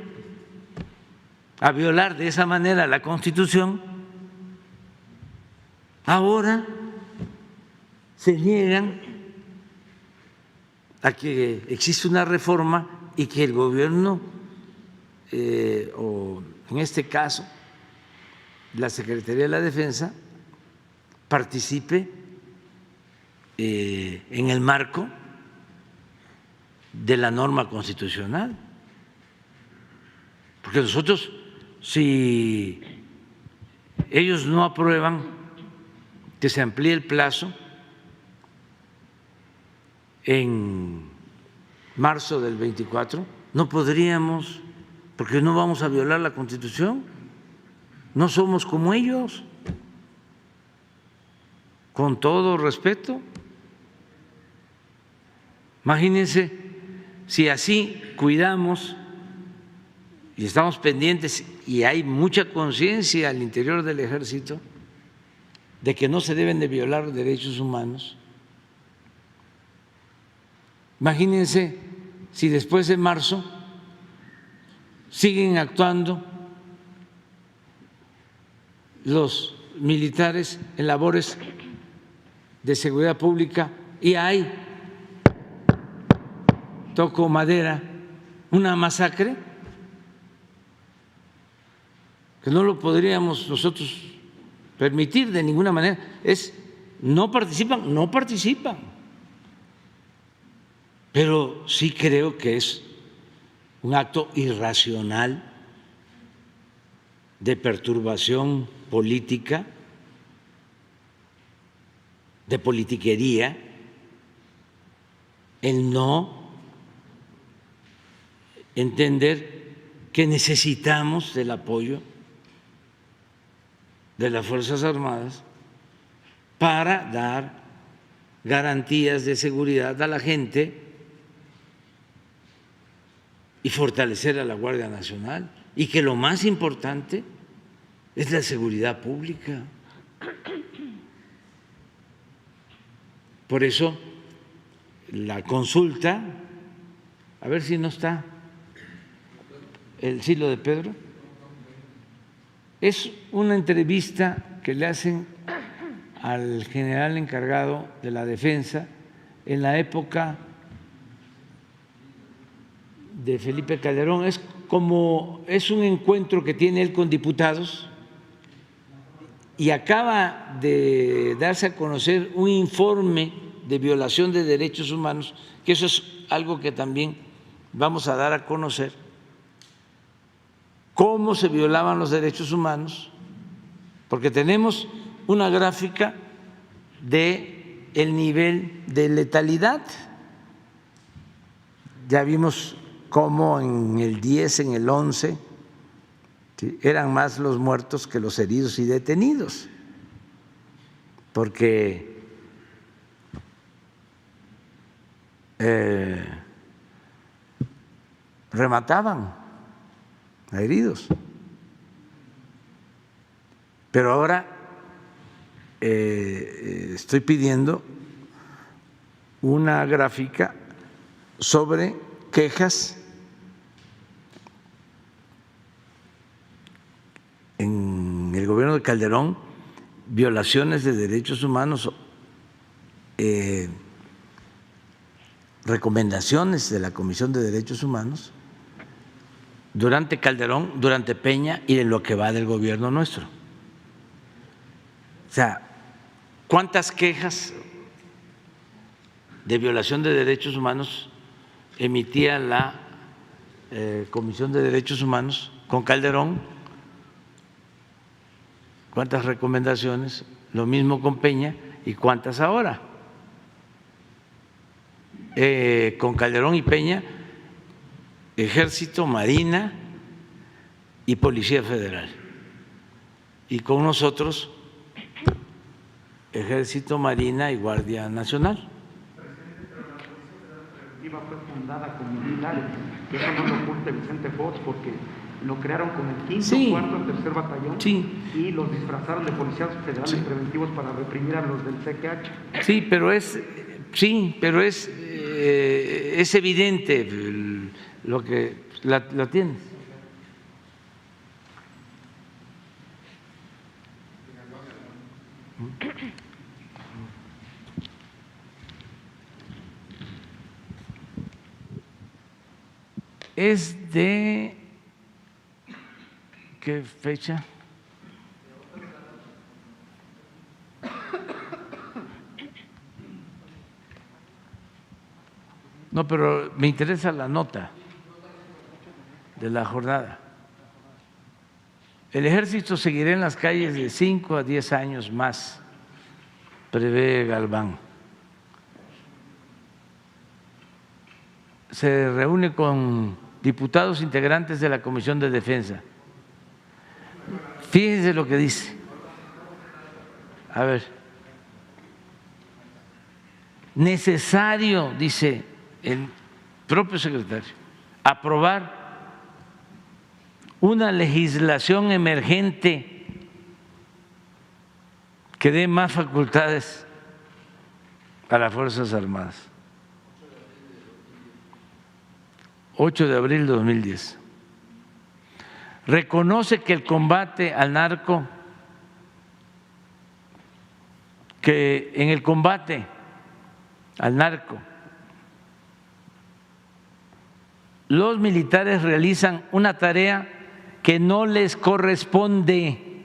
a violar de esa manera la Constitución ahora se niegan a que existe una reforma y que el gobierno, o en este caso la Secretaría de la Defensa, participe en el marco de la norma constitucional? Porque nosotros, si ellos no aprueban que se amplíe el plazo en marzo del 24, no podríamos, porque no vamos a violar la Constitución, no somos como ellos, con todo respeto. Imagínense si así cuidamos y estamos pendientes, y hay mucha conciencia al interior del Ejército de que no se deben de violar derechos humanos. Imagínense si después de marzo siguen actuando los militares en labores de seguridad pública y hay, toco madera, una masacre, que no lo podríamos nosotros permitir de ninguna manera. Es, no participan, no participan. Pero sí creo que es un acto irracional de perturbación política, de politiquería, el no entender que necesitamos del apoyo de las Fuerzas Armadas para dar garantías de seguridad a la gente y fortalecer a la Guardia Nacional, y que lo más importante es la seguridad pública. Por eso la consulta, a ver si no está el Silo de Pedro, es una entrevista que le hacen al general encargado de la defensa en la época de Felipe Calderón. Es un encuentro que tiene él con diputados y acaba de darse a conocer un informe de violación de derechos humanos, que eso es algo que también vamos a dar a conocer, cómo se violaban los derechos humanos, porque tenemos una gráfica de el nivel de letalidad. Ya vimos cómo en el 10, en el 11, ¿sí?, eran más los muertos que los heridos y detenidos, porque remataban a heridos. Pero ahora estoy pidiendo una gráfica sobre quejas en el gobierno de Calderón, violaciones de derechos humanos, recomendaciones de la Comisión de Derechos Humanos durante Calderón, durante Peña y en lo que va del gobierno nuestro. O sea, ¿cuántas quejas de violación de derechos humanos emitía la Comisión de Derechos Humanos con Calderón? ¿Cuántas recomendaciones? Lo mismo con Peña. ¿Y cuántas ahora? Con Calderón y Peña, Ejército, Marina y Policía Federal. Y con nosotros, Ejército, Marina y Guardia Nacional. Fue fundada con militares, que eso no lo oculta Vicente Fox, porque lo crearon con el 5º, 4º, 3er batallón, y los disfrazaron de policías federales preventivos para reprimir a los del CQH. Sí, pero es evidente lo que la tienes. ¿Es de qué fecha? No, pero me interesa la nota de la jornada. El ejército seguirá en las calles de 5 a 10 años más, prevé Galván. Se reúne con diputados integrantes de la Comisión de Defensa. Fíjense lo que dice. A ver. Necesario, dice el propio secretario, aprobar una legislación emergente que dé más facultades a las Fuerzas Armadas. 8 de abril de 2010. Reconoce que el combate al narco, que en el combate al narco los militares realizan una tarea que no les corresponde,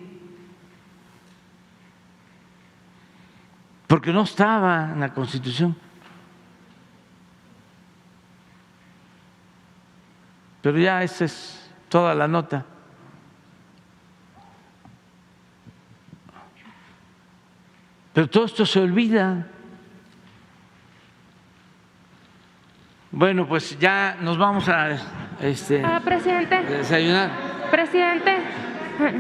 porque no estaba en la Constitución. Pero ya esa es toda la nota. Pero todo esto se olvida. Bueno, pues ya nos vamos a presidente, desayunar. Presidente. Pues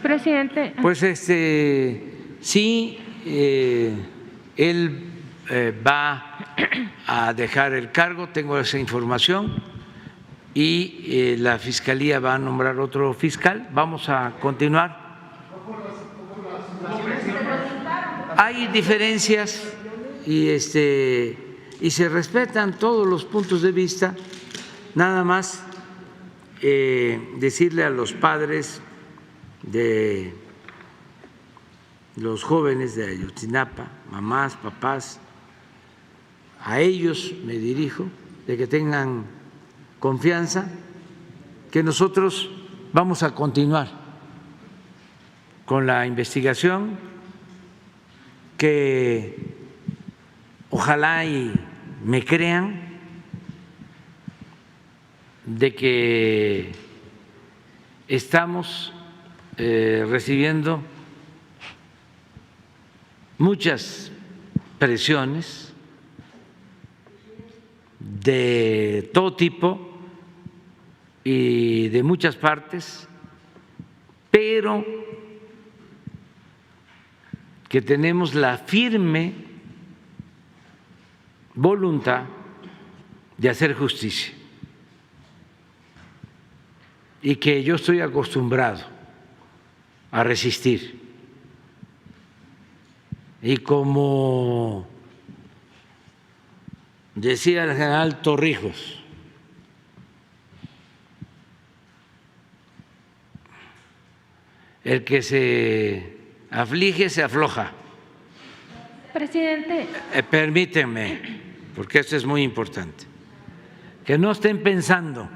presidente. Pues sí, él va a dejar el cargo, tengo esa información, y la Fiscalía va a nombrar otro fiscal. Vamos a continuar. Hay diferencias y y se respetan todos los puntos de vista. Nada más decirle a los padres de los jóvenes de Ayotzinapa, mamás, papás, a ellos me dirijo, de que tengan confianza, que nosotros vamos a continuar con la investigación, que ojalá y me crean de que estamos recibiendo muchas presiones de todo tipo y de muchas partes, pero que tenemos la firme voluntad de hacer justicia y que yo estoy acostumbrado a resistir. Y como decía el general Torrijos, el que se aflige se afloja. Presidente. Permítanme, porque esto es muy importante, que no estén pensando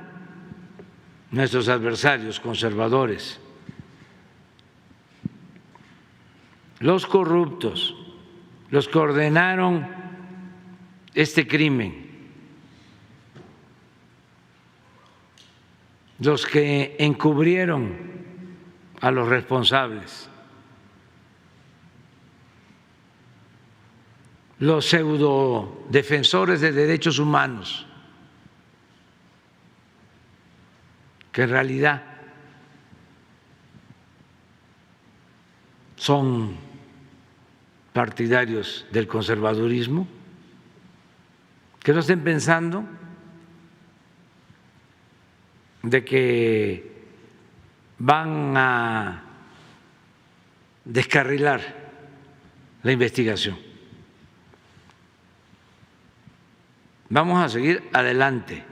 nuestros adversarios conservadores, los corruptos, los que ordenaron este crimen, los que encubrieron a los responsables, los pseudo defensores de derechos humanos, que en realidad son partidarios del conservadurismo, que no estén pensando de que van a descarrilar la investigación. Vamos a seguir adelante,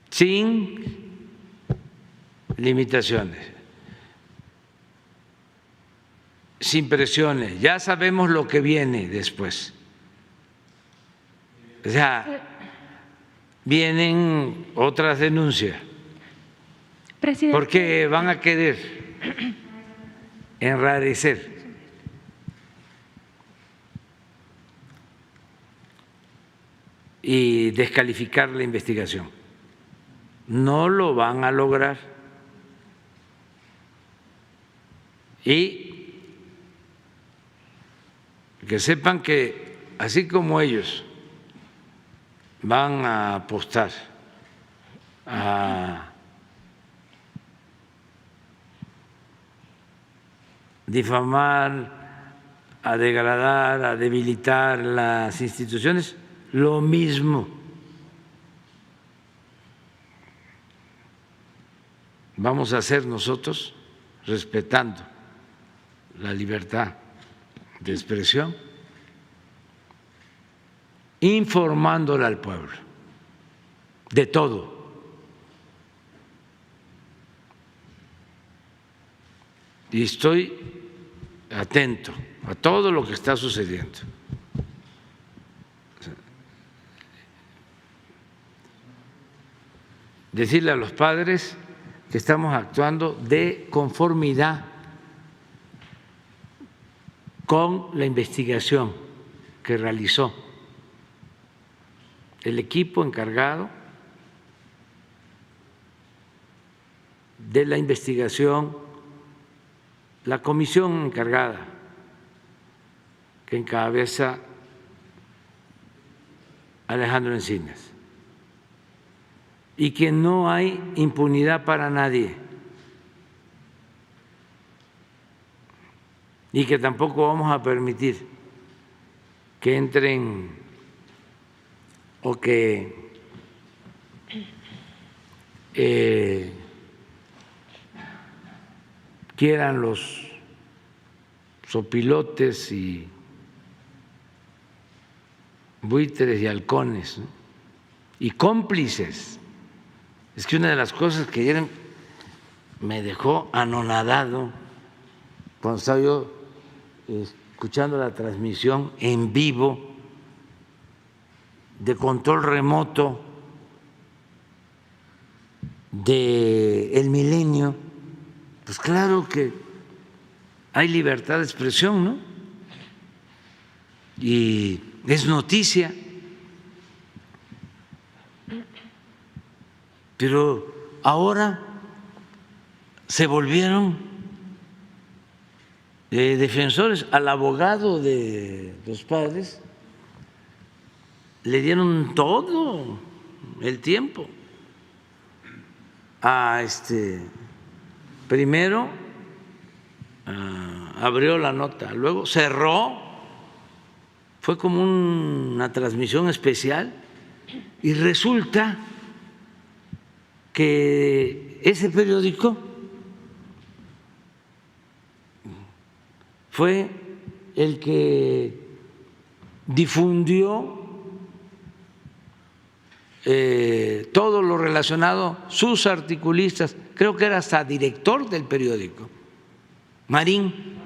sin limitaciones, sin presiones. Ya sabemos lo que viene después. O sea, vienen otras denuncias, Presidente. porque van a querer enrarecer y descalificar la investigación. No lo van a lograr. Y que sepan que así como ellos van a apostar a difamar, a degradar, a debilitar las instituciones, lo mismo vamos a hacer nosotros, respetando la libertad de expresión, informándole al pueblo de todo. Y estoy atento a todo lo que está sucediendo. Decirle a los padres que estamos actuando de conformidad con la investigación que realizó el equipo encargado de la investigación, la comisión encargada que encabeza Alejandro Encinas, y que no hay impunidad para nadie y que tampoco vamos a permitir que entren o que quieran los sopilotes y buitres y halcones, ¿no? Y cómplices. Es que una de las cosas que ayer me dejó anonadado cuando estaba yo escuchando la transmisión en vivo de control remoto de El Milenio, pues claro que hay libertad de expresión, ¿no? Y es noticia, pero ahora se volvieron defensores. Al abogado de los padres le dieron todo el tiempo. Primero abrió la nota, luego cerró, fue como una transmisión especial y resulta que ese periódico fue el que difundió todo lo relacionado, sus articulistas, creo que era hasta director del periódico, Marín,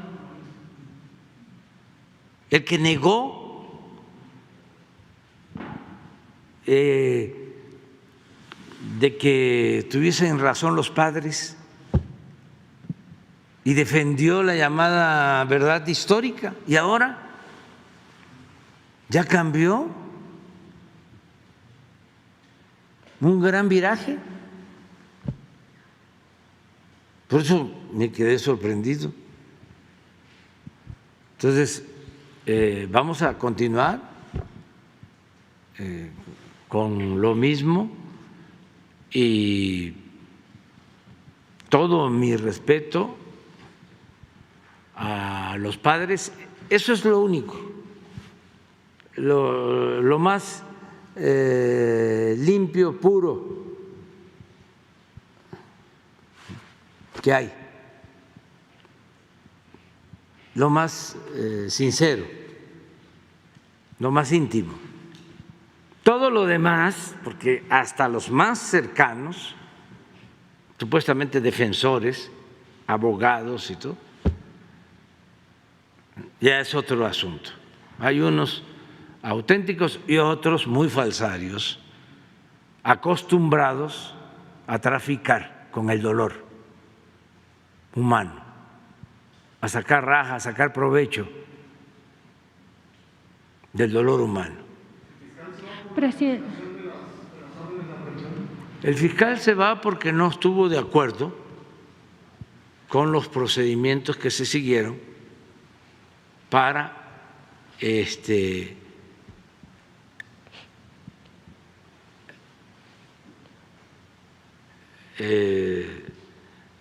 el que negó de que tuviesen razón los padres y defendió la llamada verdad histórica, y ahora ya cambió, un gran viraje. Por eso me quedé sorprendido. Entonces, vamos a continuar con lo mismo y todo mi respeto a los padres. Eso es lo único, lo más limpio, puro que hay, lo más sincero, lo más íntimo. Todo lo demás, porque hasta los más cercanos, supuestamente defensores, abogados y todo, ya es otro asunto. Hay unos auténticos y otros muy falsarios, acostumbrados a traficar con el dolor humano, a sacar raja, a sacar provecho del dolor humano. Presidente. El fiscal se va porque no estuvo de acuerdo con los procedimientos que se siguieron para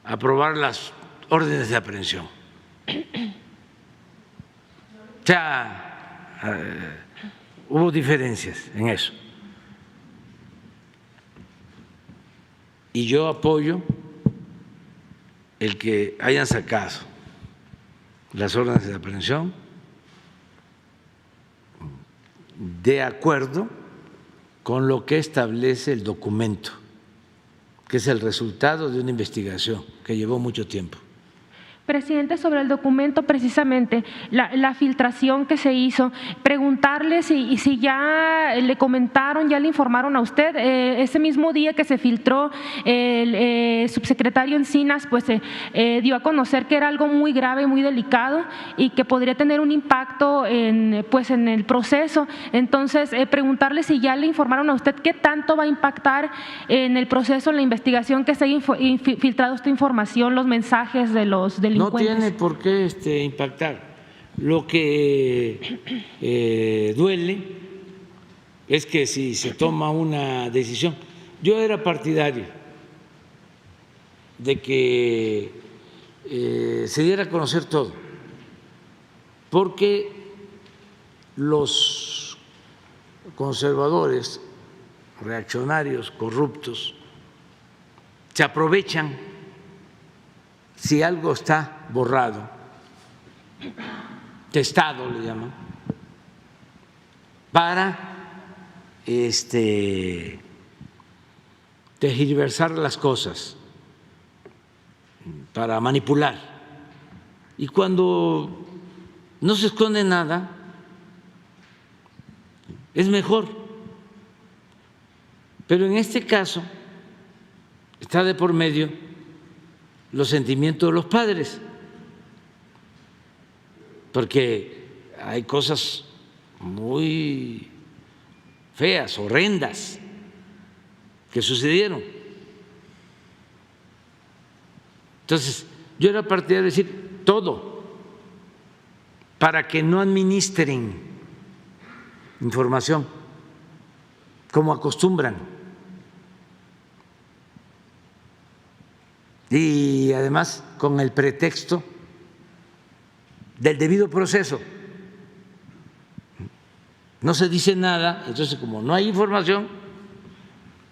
aprobar las órdenes de aprehensión. O sea, hubo diferencias en eso. Y yo apoyo el que hayan sacado las órdenes de aprehensión de acuerdo con lo que establece el documento, que es el resultado de una investigación que llevó mucho tiempo. Presidente, sobre el documento, precisamente la filtración que se hizo, preguntarle si ya le comentaron, ya le informaron a usted, ese mismo día que se filtró, el subsecretario Encinas pues dio a conocer que era algo muy grave, muy delicado y que podría tener un impacto en el proceso. Entonces, preguntarle si ya le informaron a usted qué tanto va a impactar en el proceso, en la investigación, que se haya filtrado esta información, los mensajes de los delincuentes. No tiene por qué impactar. Lo que duele es que si se toma una decisión, yo era partidario de que se diera a conocer todo, porque los conservadores, reaccionarios, corruptos, se aprovechan si algo está borrado testado le llaman, para tergiversar las cosas, para manipular. Y cuando no se esconde nada, es mejor. Pero en este caso está de por medio los sentimientos de los padres, porque hay cosas muy feas, horrendas, que sucedieron. Entonces, yo era partidario de decir todo, para que no administren información como acostumbran. Y además con el pretexto del debido proceso. No se dice nada, entonces como no hay información,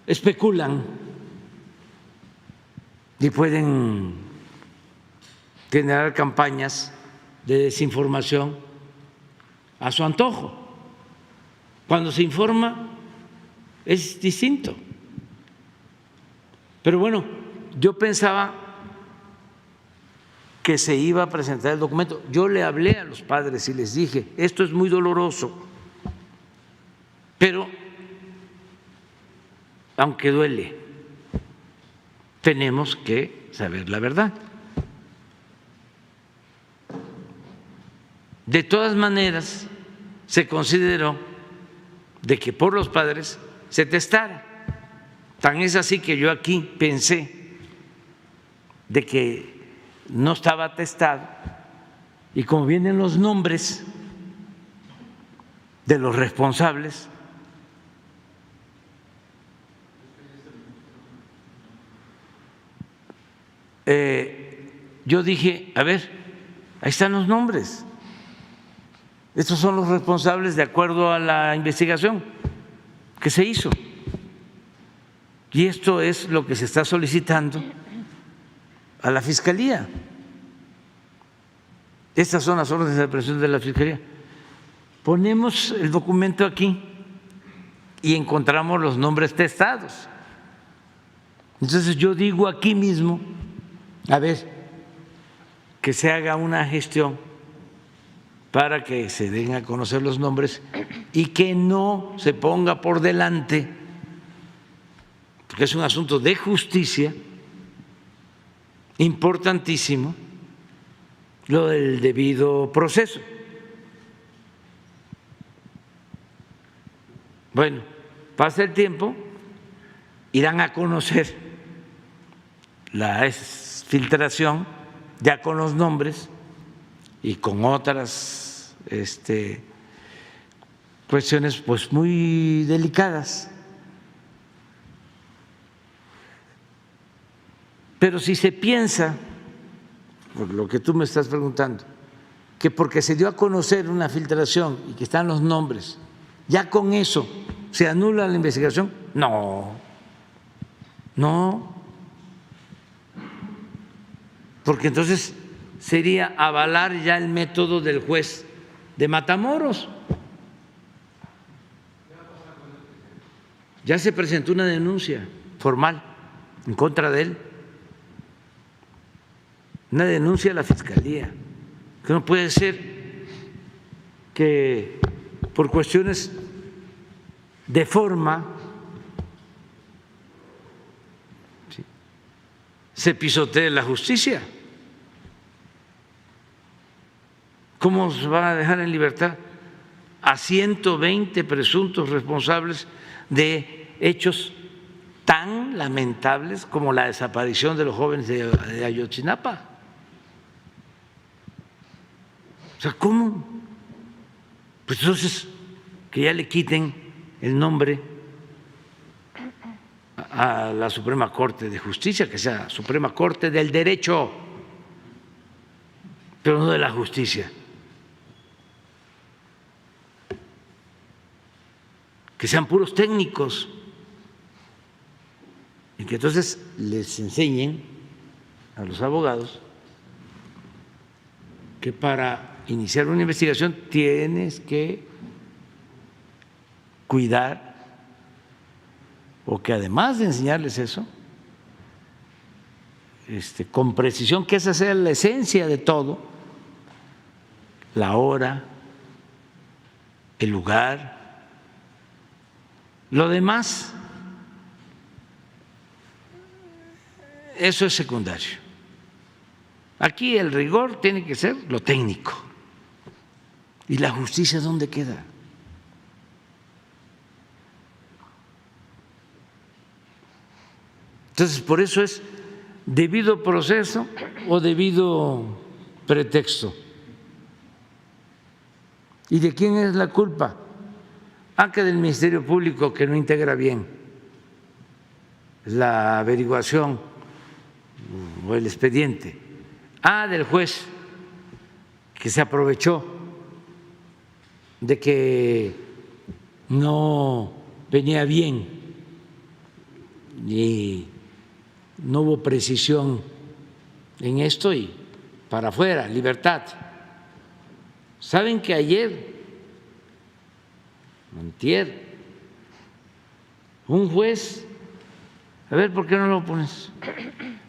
especulan y pueden generar campañas de desinformación a su antojo. Cuando se informa es distinto. Pero bueno, yo pensaba que se iba a presentar el documento. Yo le hablé a los padres y les dije, esto es muy doloroso, pero aunque duele, tenemos que saber la verdad. De todas maneras, se consideró de que por los padres se testara. Tan es así que yo aquí pensé de que no estaba testado, y como vienen los nombres de los responsables, yo dije, a ver, ahí están los nombres. Estos son los responsables de acuerdo a la investigación que se hizo. Y esto es lo que se está solicitando a la Fiscalía. Estas son las órdenes de aprehensión de la Fiscalía. Ponemos el documento aquí y encontramos los nombres testados. Entonces yo digo aquí mismo, a ver, que se haga una gestión para que se den a conocer los nombres y que no se ponga por delante, porque es un asunto de justicia importantísimo, lo del debido proceso. Bueno, pasa el tiempo, irán a conocer la filtración ya con los nombres y con otras cuestiones pues muy delicadas. Pero si se piensa, por lo que tú me estás preguntando, que porque se dio a conocer una filtración y que están los nombres, ya con eso se anula la investigación, no, porque entonces sería avalar ya el método del juez de Matamoros. Ya se presentó una denuncia formal en contra de él, una denuncia a la Fiscalía, que no puede ser que por cuestiones de forma se pisotee la justicia. ¿Cómo se van a dejar en libertad a 120 presuntos responsables de hechos tan lamentables como la desaparición de los jóvenes de Ayotzinapa? O sea, ¿cómo? Pues entonces que ya le quiten el nombre a la Suprema Corte de Justicia, que sea Suprema Corte del Derecho, pero no de la justicia. Que sean puros técnicos y que entonces les enseñen a los abogados que para iniciar una investigación tienes que cuidar, o que además de enseñarles eso, con precisión, que esa sea la esencia de todo, la hora, el lugar, lo demás, eso es secundario. Aquí el rigor tiene que ser lo técnico. ¿Y la justicia dónde queda? Entonces, por eso es debido proceso o debido pretexto. ¿Y de quién es la culpa? Que del Ministerio Público, que no integra bien la averiguación o el expediente. Del juez, que se aprovechó de que no venía bien y no hubo precisión en esto y para afuera, libertad. ¿Saben que ayer, antier, un juez, a ver, ¿por qué no lo pones?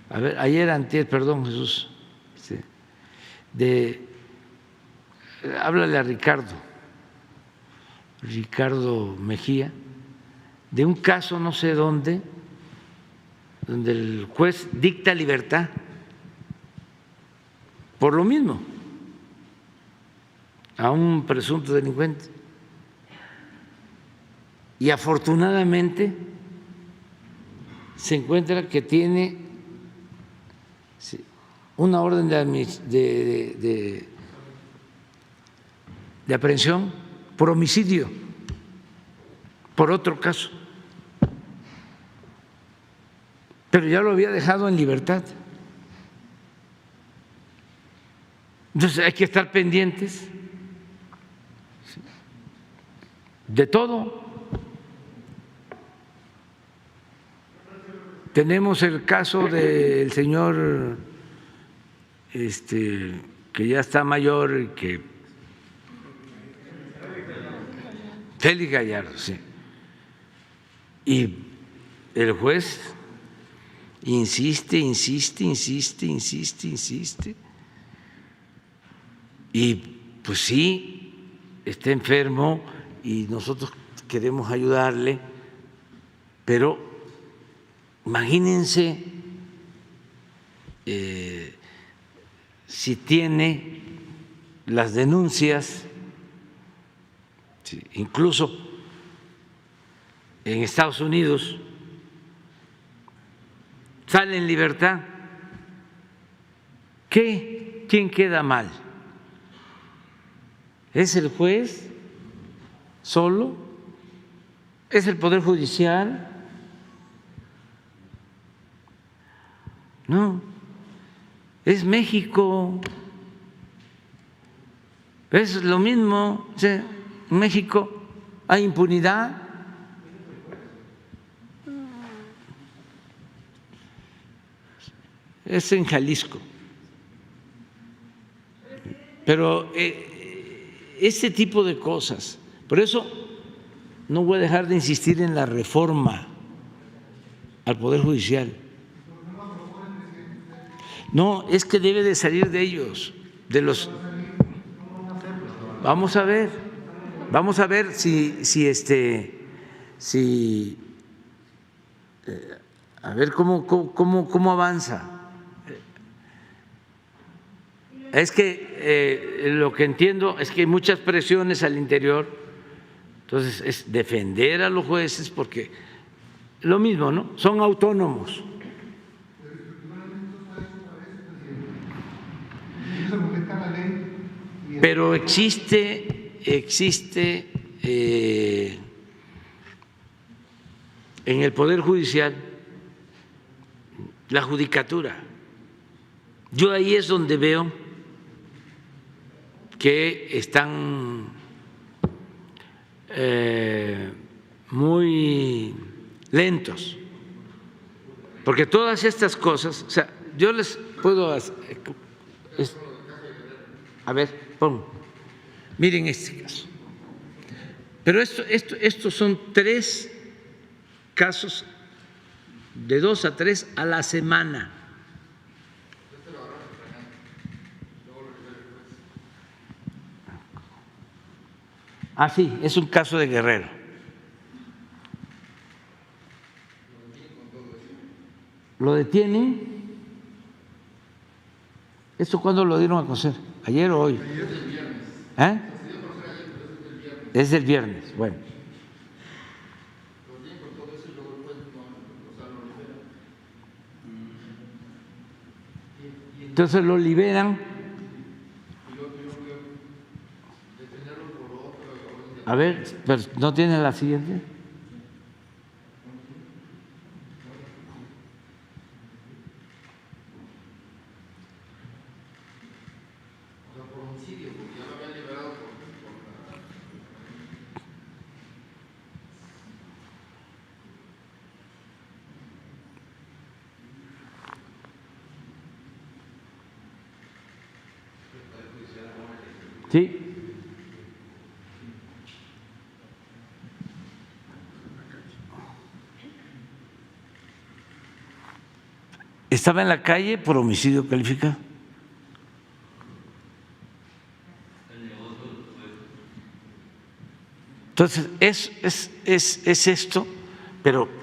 A ver, ayer, antier, perdón, Jesús, háblale a Ricardo Mejía, de un caso no sé dónde, donde el juez dicta libertad por lo mismo a un presunto delincuente. Y afortunadamente se encuentra que tiene una orden de aprehensión por homicidio, por otro caso. Pero ya lo había dejado en libertad. Entonces hay que estar pendientes de todo. Tenemos el caso del señor que ya está mayor y que Félix Gallardo, sí. Y el juez insiste. Y pues sí, está enfermo y nosotros queremos ayudarle, pero imagínense si tiene las denuncias, incluso en Estados Unidos, sale en libertad. ¿Quién queda mal? ¿Es el juez solo? ¿Es el Poder Judicial? No, es México. Es lo mismo. En México hay impunidad. Es en Jalisco. Pero este tipo de cosas, por eso no voy a dejar de insistir en la reforma al Poder Judicial. No, es que debe de salir de ellos, de los. Vamos a ver a ver cómo avanza. Es que lo que entiendo es que hay muchas presiones al interior, entonces es defender a los jueces porque lo mismo, ¿no? Son autónomos. Pero existe en el Poder Judicial la judicatura. Yo ahí es donde veo que están muy lentos, porque todas estas cosas, o sea, yo les puedo hacer, a ver. pon. Miren este caso. Pero estos son 3 casos de 2 a 3 a la semana. Ah, sí, es un caso de Guerrero. ¿Lo detienen? ¿Esto cuándo lo dieron a conocer? ¿Ayer o hoy? Ayer es el viernes. ¿Eh? Es del viernes, bueno. Entonces lo liberan. A ver, pero ¿no tiene la siguiente? Sí. Estaba en la calle por homicidio calificado. Entonces, es esto, pero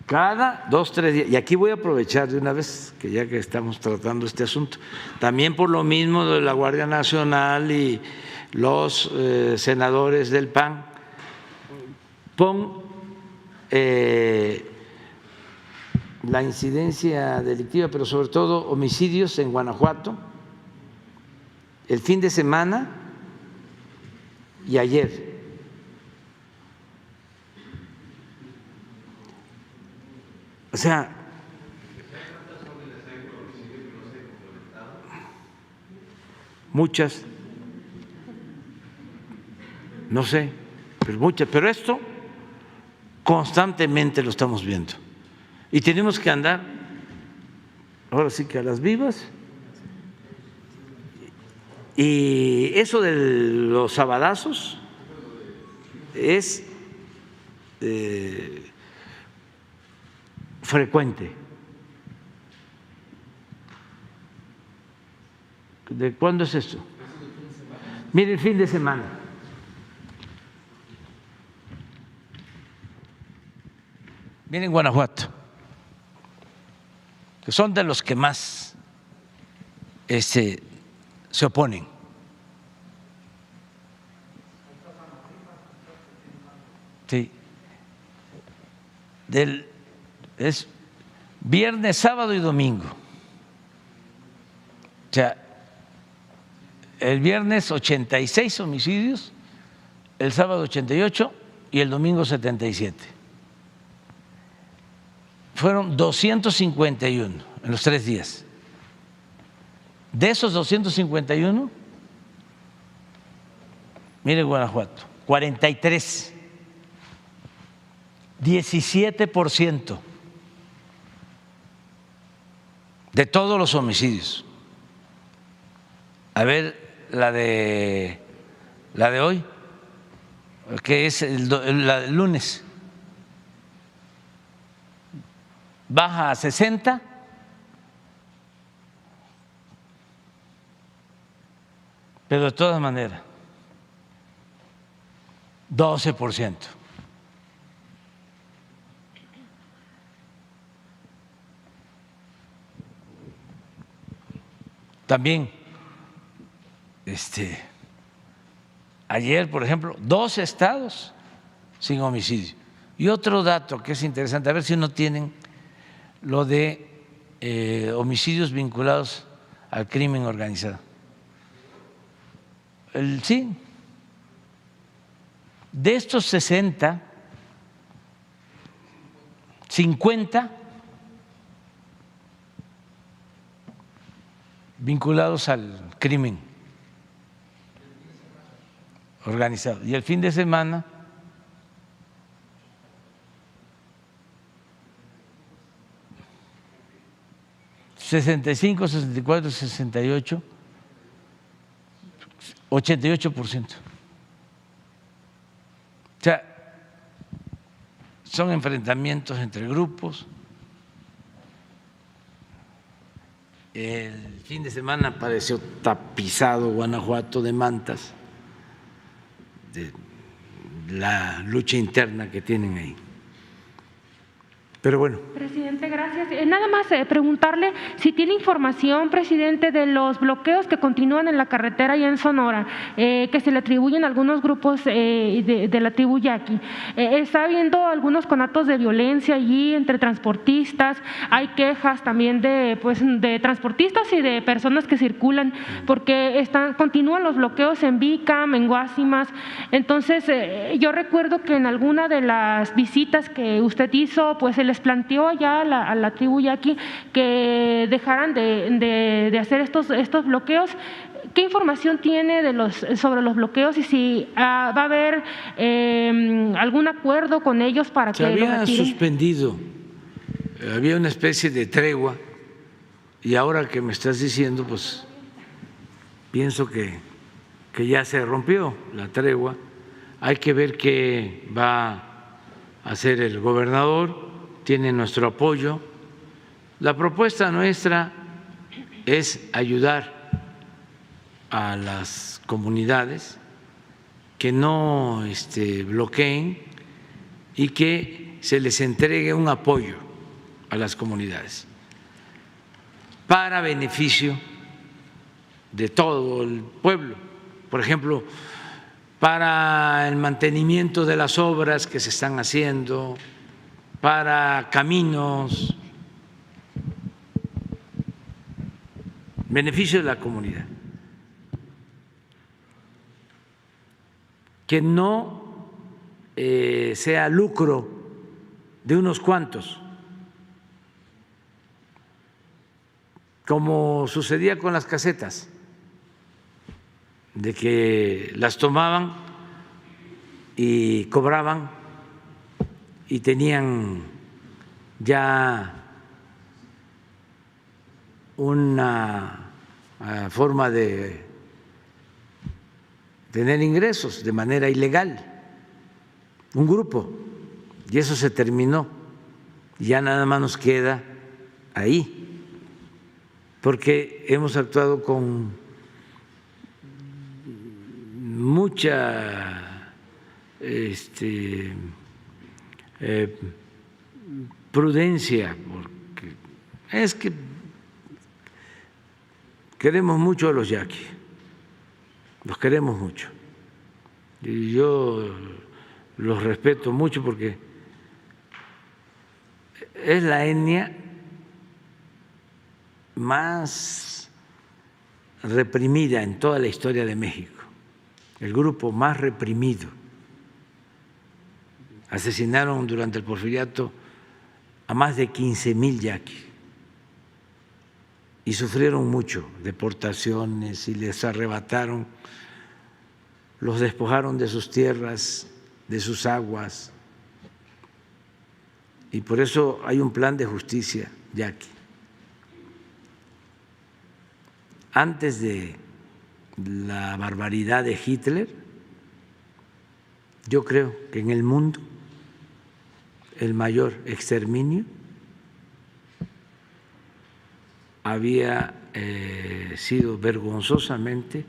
cada 2 o 3 días, y aquí voy a aprovechar de una vez, que ya que estamos tratando este asunto, también por lo mismo de la Guardia Nacional y los senadores del PAN, pon la incidencia delictiva, pero sobre todo homicidios en Guanajuato, el fin de semana y ayer. O sea, muchas, no sé, pero muchas, pero esto constantemente lo estamos viendo y tenemos que andar ahora sí que a las vivas. Y eso de los sabadazos es frecuente. ¿De cuándo es esto? Mire, el fin de semana. Miren Guanajuato, que son de los que más se oponen. Sí. Es viernes, sábado y domingo. O sea, el viernes 86 homicidios, el sábado 88 y el domingo 77. Fueron 251 en los 3 días. De esos 251, mire Guanajuato, 43, 17% de todos los homicidios. A ver, la de hoy, que es el lunes, baja a 60, pero de todas maneras, 12%. También, ayer, por ejemplo, 2 estados sin homicidio. Y otro dato que es interesante, a ver si no tienen lo de homicidios vinculados al crimen organizado. Sí, de estos 60, 50 vinculados al crimen organizado. Y el fin de semana, $65, $64, $68, 88%. O sea, son enfrentamientos entre grupos. El fin de semana apareció tapizado Guanajuato de mantas de la lucha interna que tienen ahí. Pero bueno. Presidente, gracias. Nada más preguntarle si tiene información, presidente, de los bloqueos que continúan en la carretera y en Sonora, que se le atribuyen a algunos grupos de la tribu yaqui. Está habiendo algunos conatos de violencia allí entre transportistas, hay quejas también de transportistas y de personas que circulan, porque continúan los bloqueos en Bicam, en Guasimas. Entonces, yo recuerdo que en alguna de las visitas que usted hizo, pues se les planteó ya a la tribu yaqui que dejaran de hacer estos bloqueos. ¿Qué información tiene sobre los bloqueos y si va a haber algún acuerdo con ellos para que se había los retiren? suspendido, había una especie de tregua y ahora que me estás diciendo, pues pienso que ya se rompió la tregua. Hay que ver qué va a hacer el gobernador. Tiene nuestro apoyo. La propuesta nuestra es ayudar a las comunidades que no bloqueen y que se les entregue un apoyo a las comunidades para beneficio de todo el pueblo. Por ejemplo, para el mantenimiento de las obras que se están haciendo, para caminos, beneficio de la comunidad. Que no sea lucro de unos cuantos, como sucedía con las casetas, de que las tomaban y cobraban y tenían ya una forma de tener ingresos de manera ilegal, un grupo, y eso se terminó, ya nada más nos queda ahí, porque hemos actuado con mucha prudencia, porque es que queremos mucho a los yaquis, los queremos mucho, y yo los respeto mucho porque es la etnia más reprimida en toda la historia de México, el grupo más reprimido. Asesinaron durante el Porfiriato a más de 15,000 yaquis y sufrieron mucho, deportaciones, y les arrebataron, los despojaron de sus tierras, de sus aguas, y por eso hay un plan de justicia yaqui. Antes de la barbaridad de Hitler, yo creo que en el mundo el mayor exterminio había sido vergonzosamente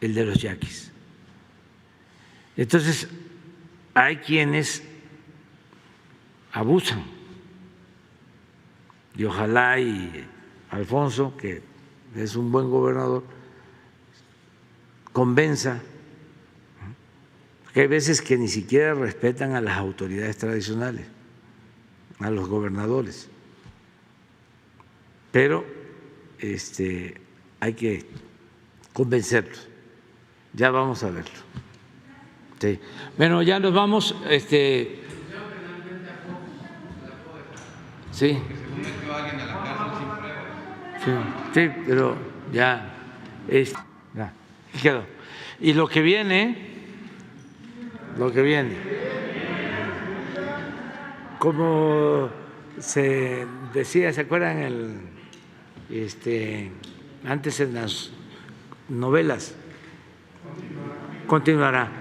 el de los yaquis. Entonces, hay quienes abusan, y ojalá y Alfonso, que es un buen gobernador, convenza, porque hay veces que ni siquiera respetan a las autoridades tradicionales, a los gobernadores, pero hay que convencerlos. Ya vamos a verlo. Sí. Bueno, ya nos vamos. Sí. Sí, pero ya quedó. Y lo que viene, como se decía, ¿se acuerdan antes en las novelas continuará.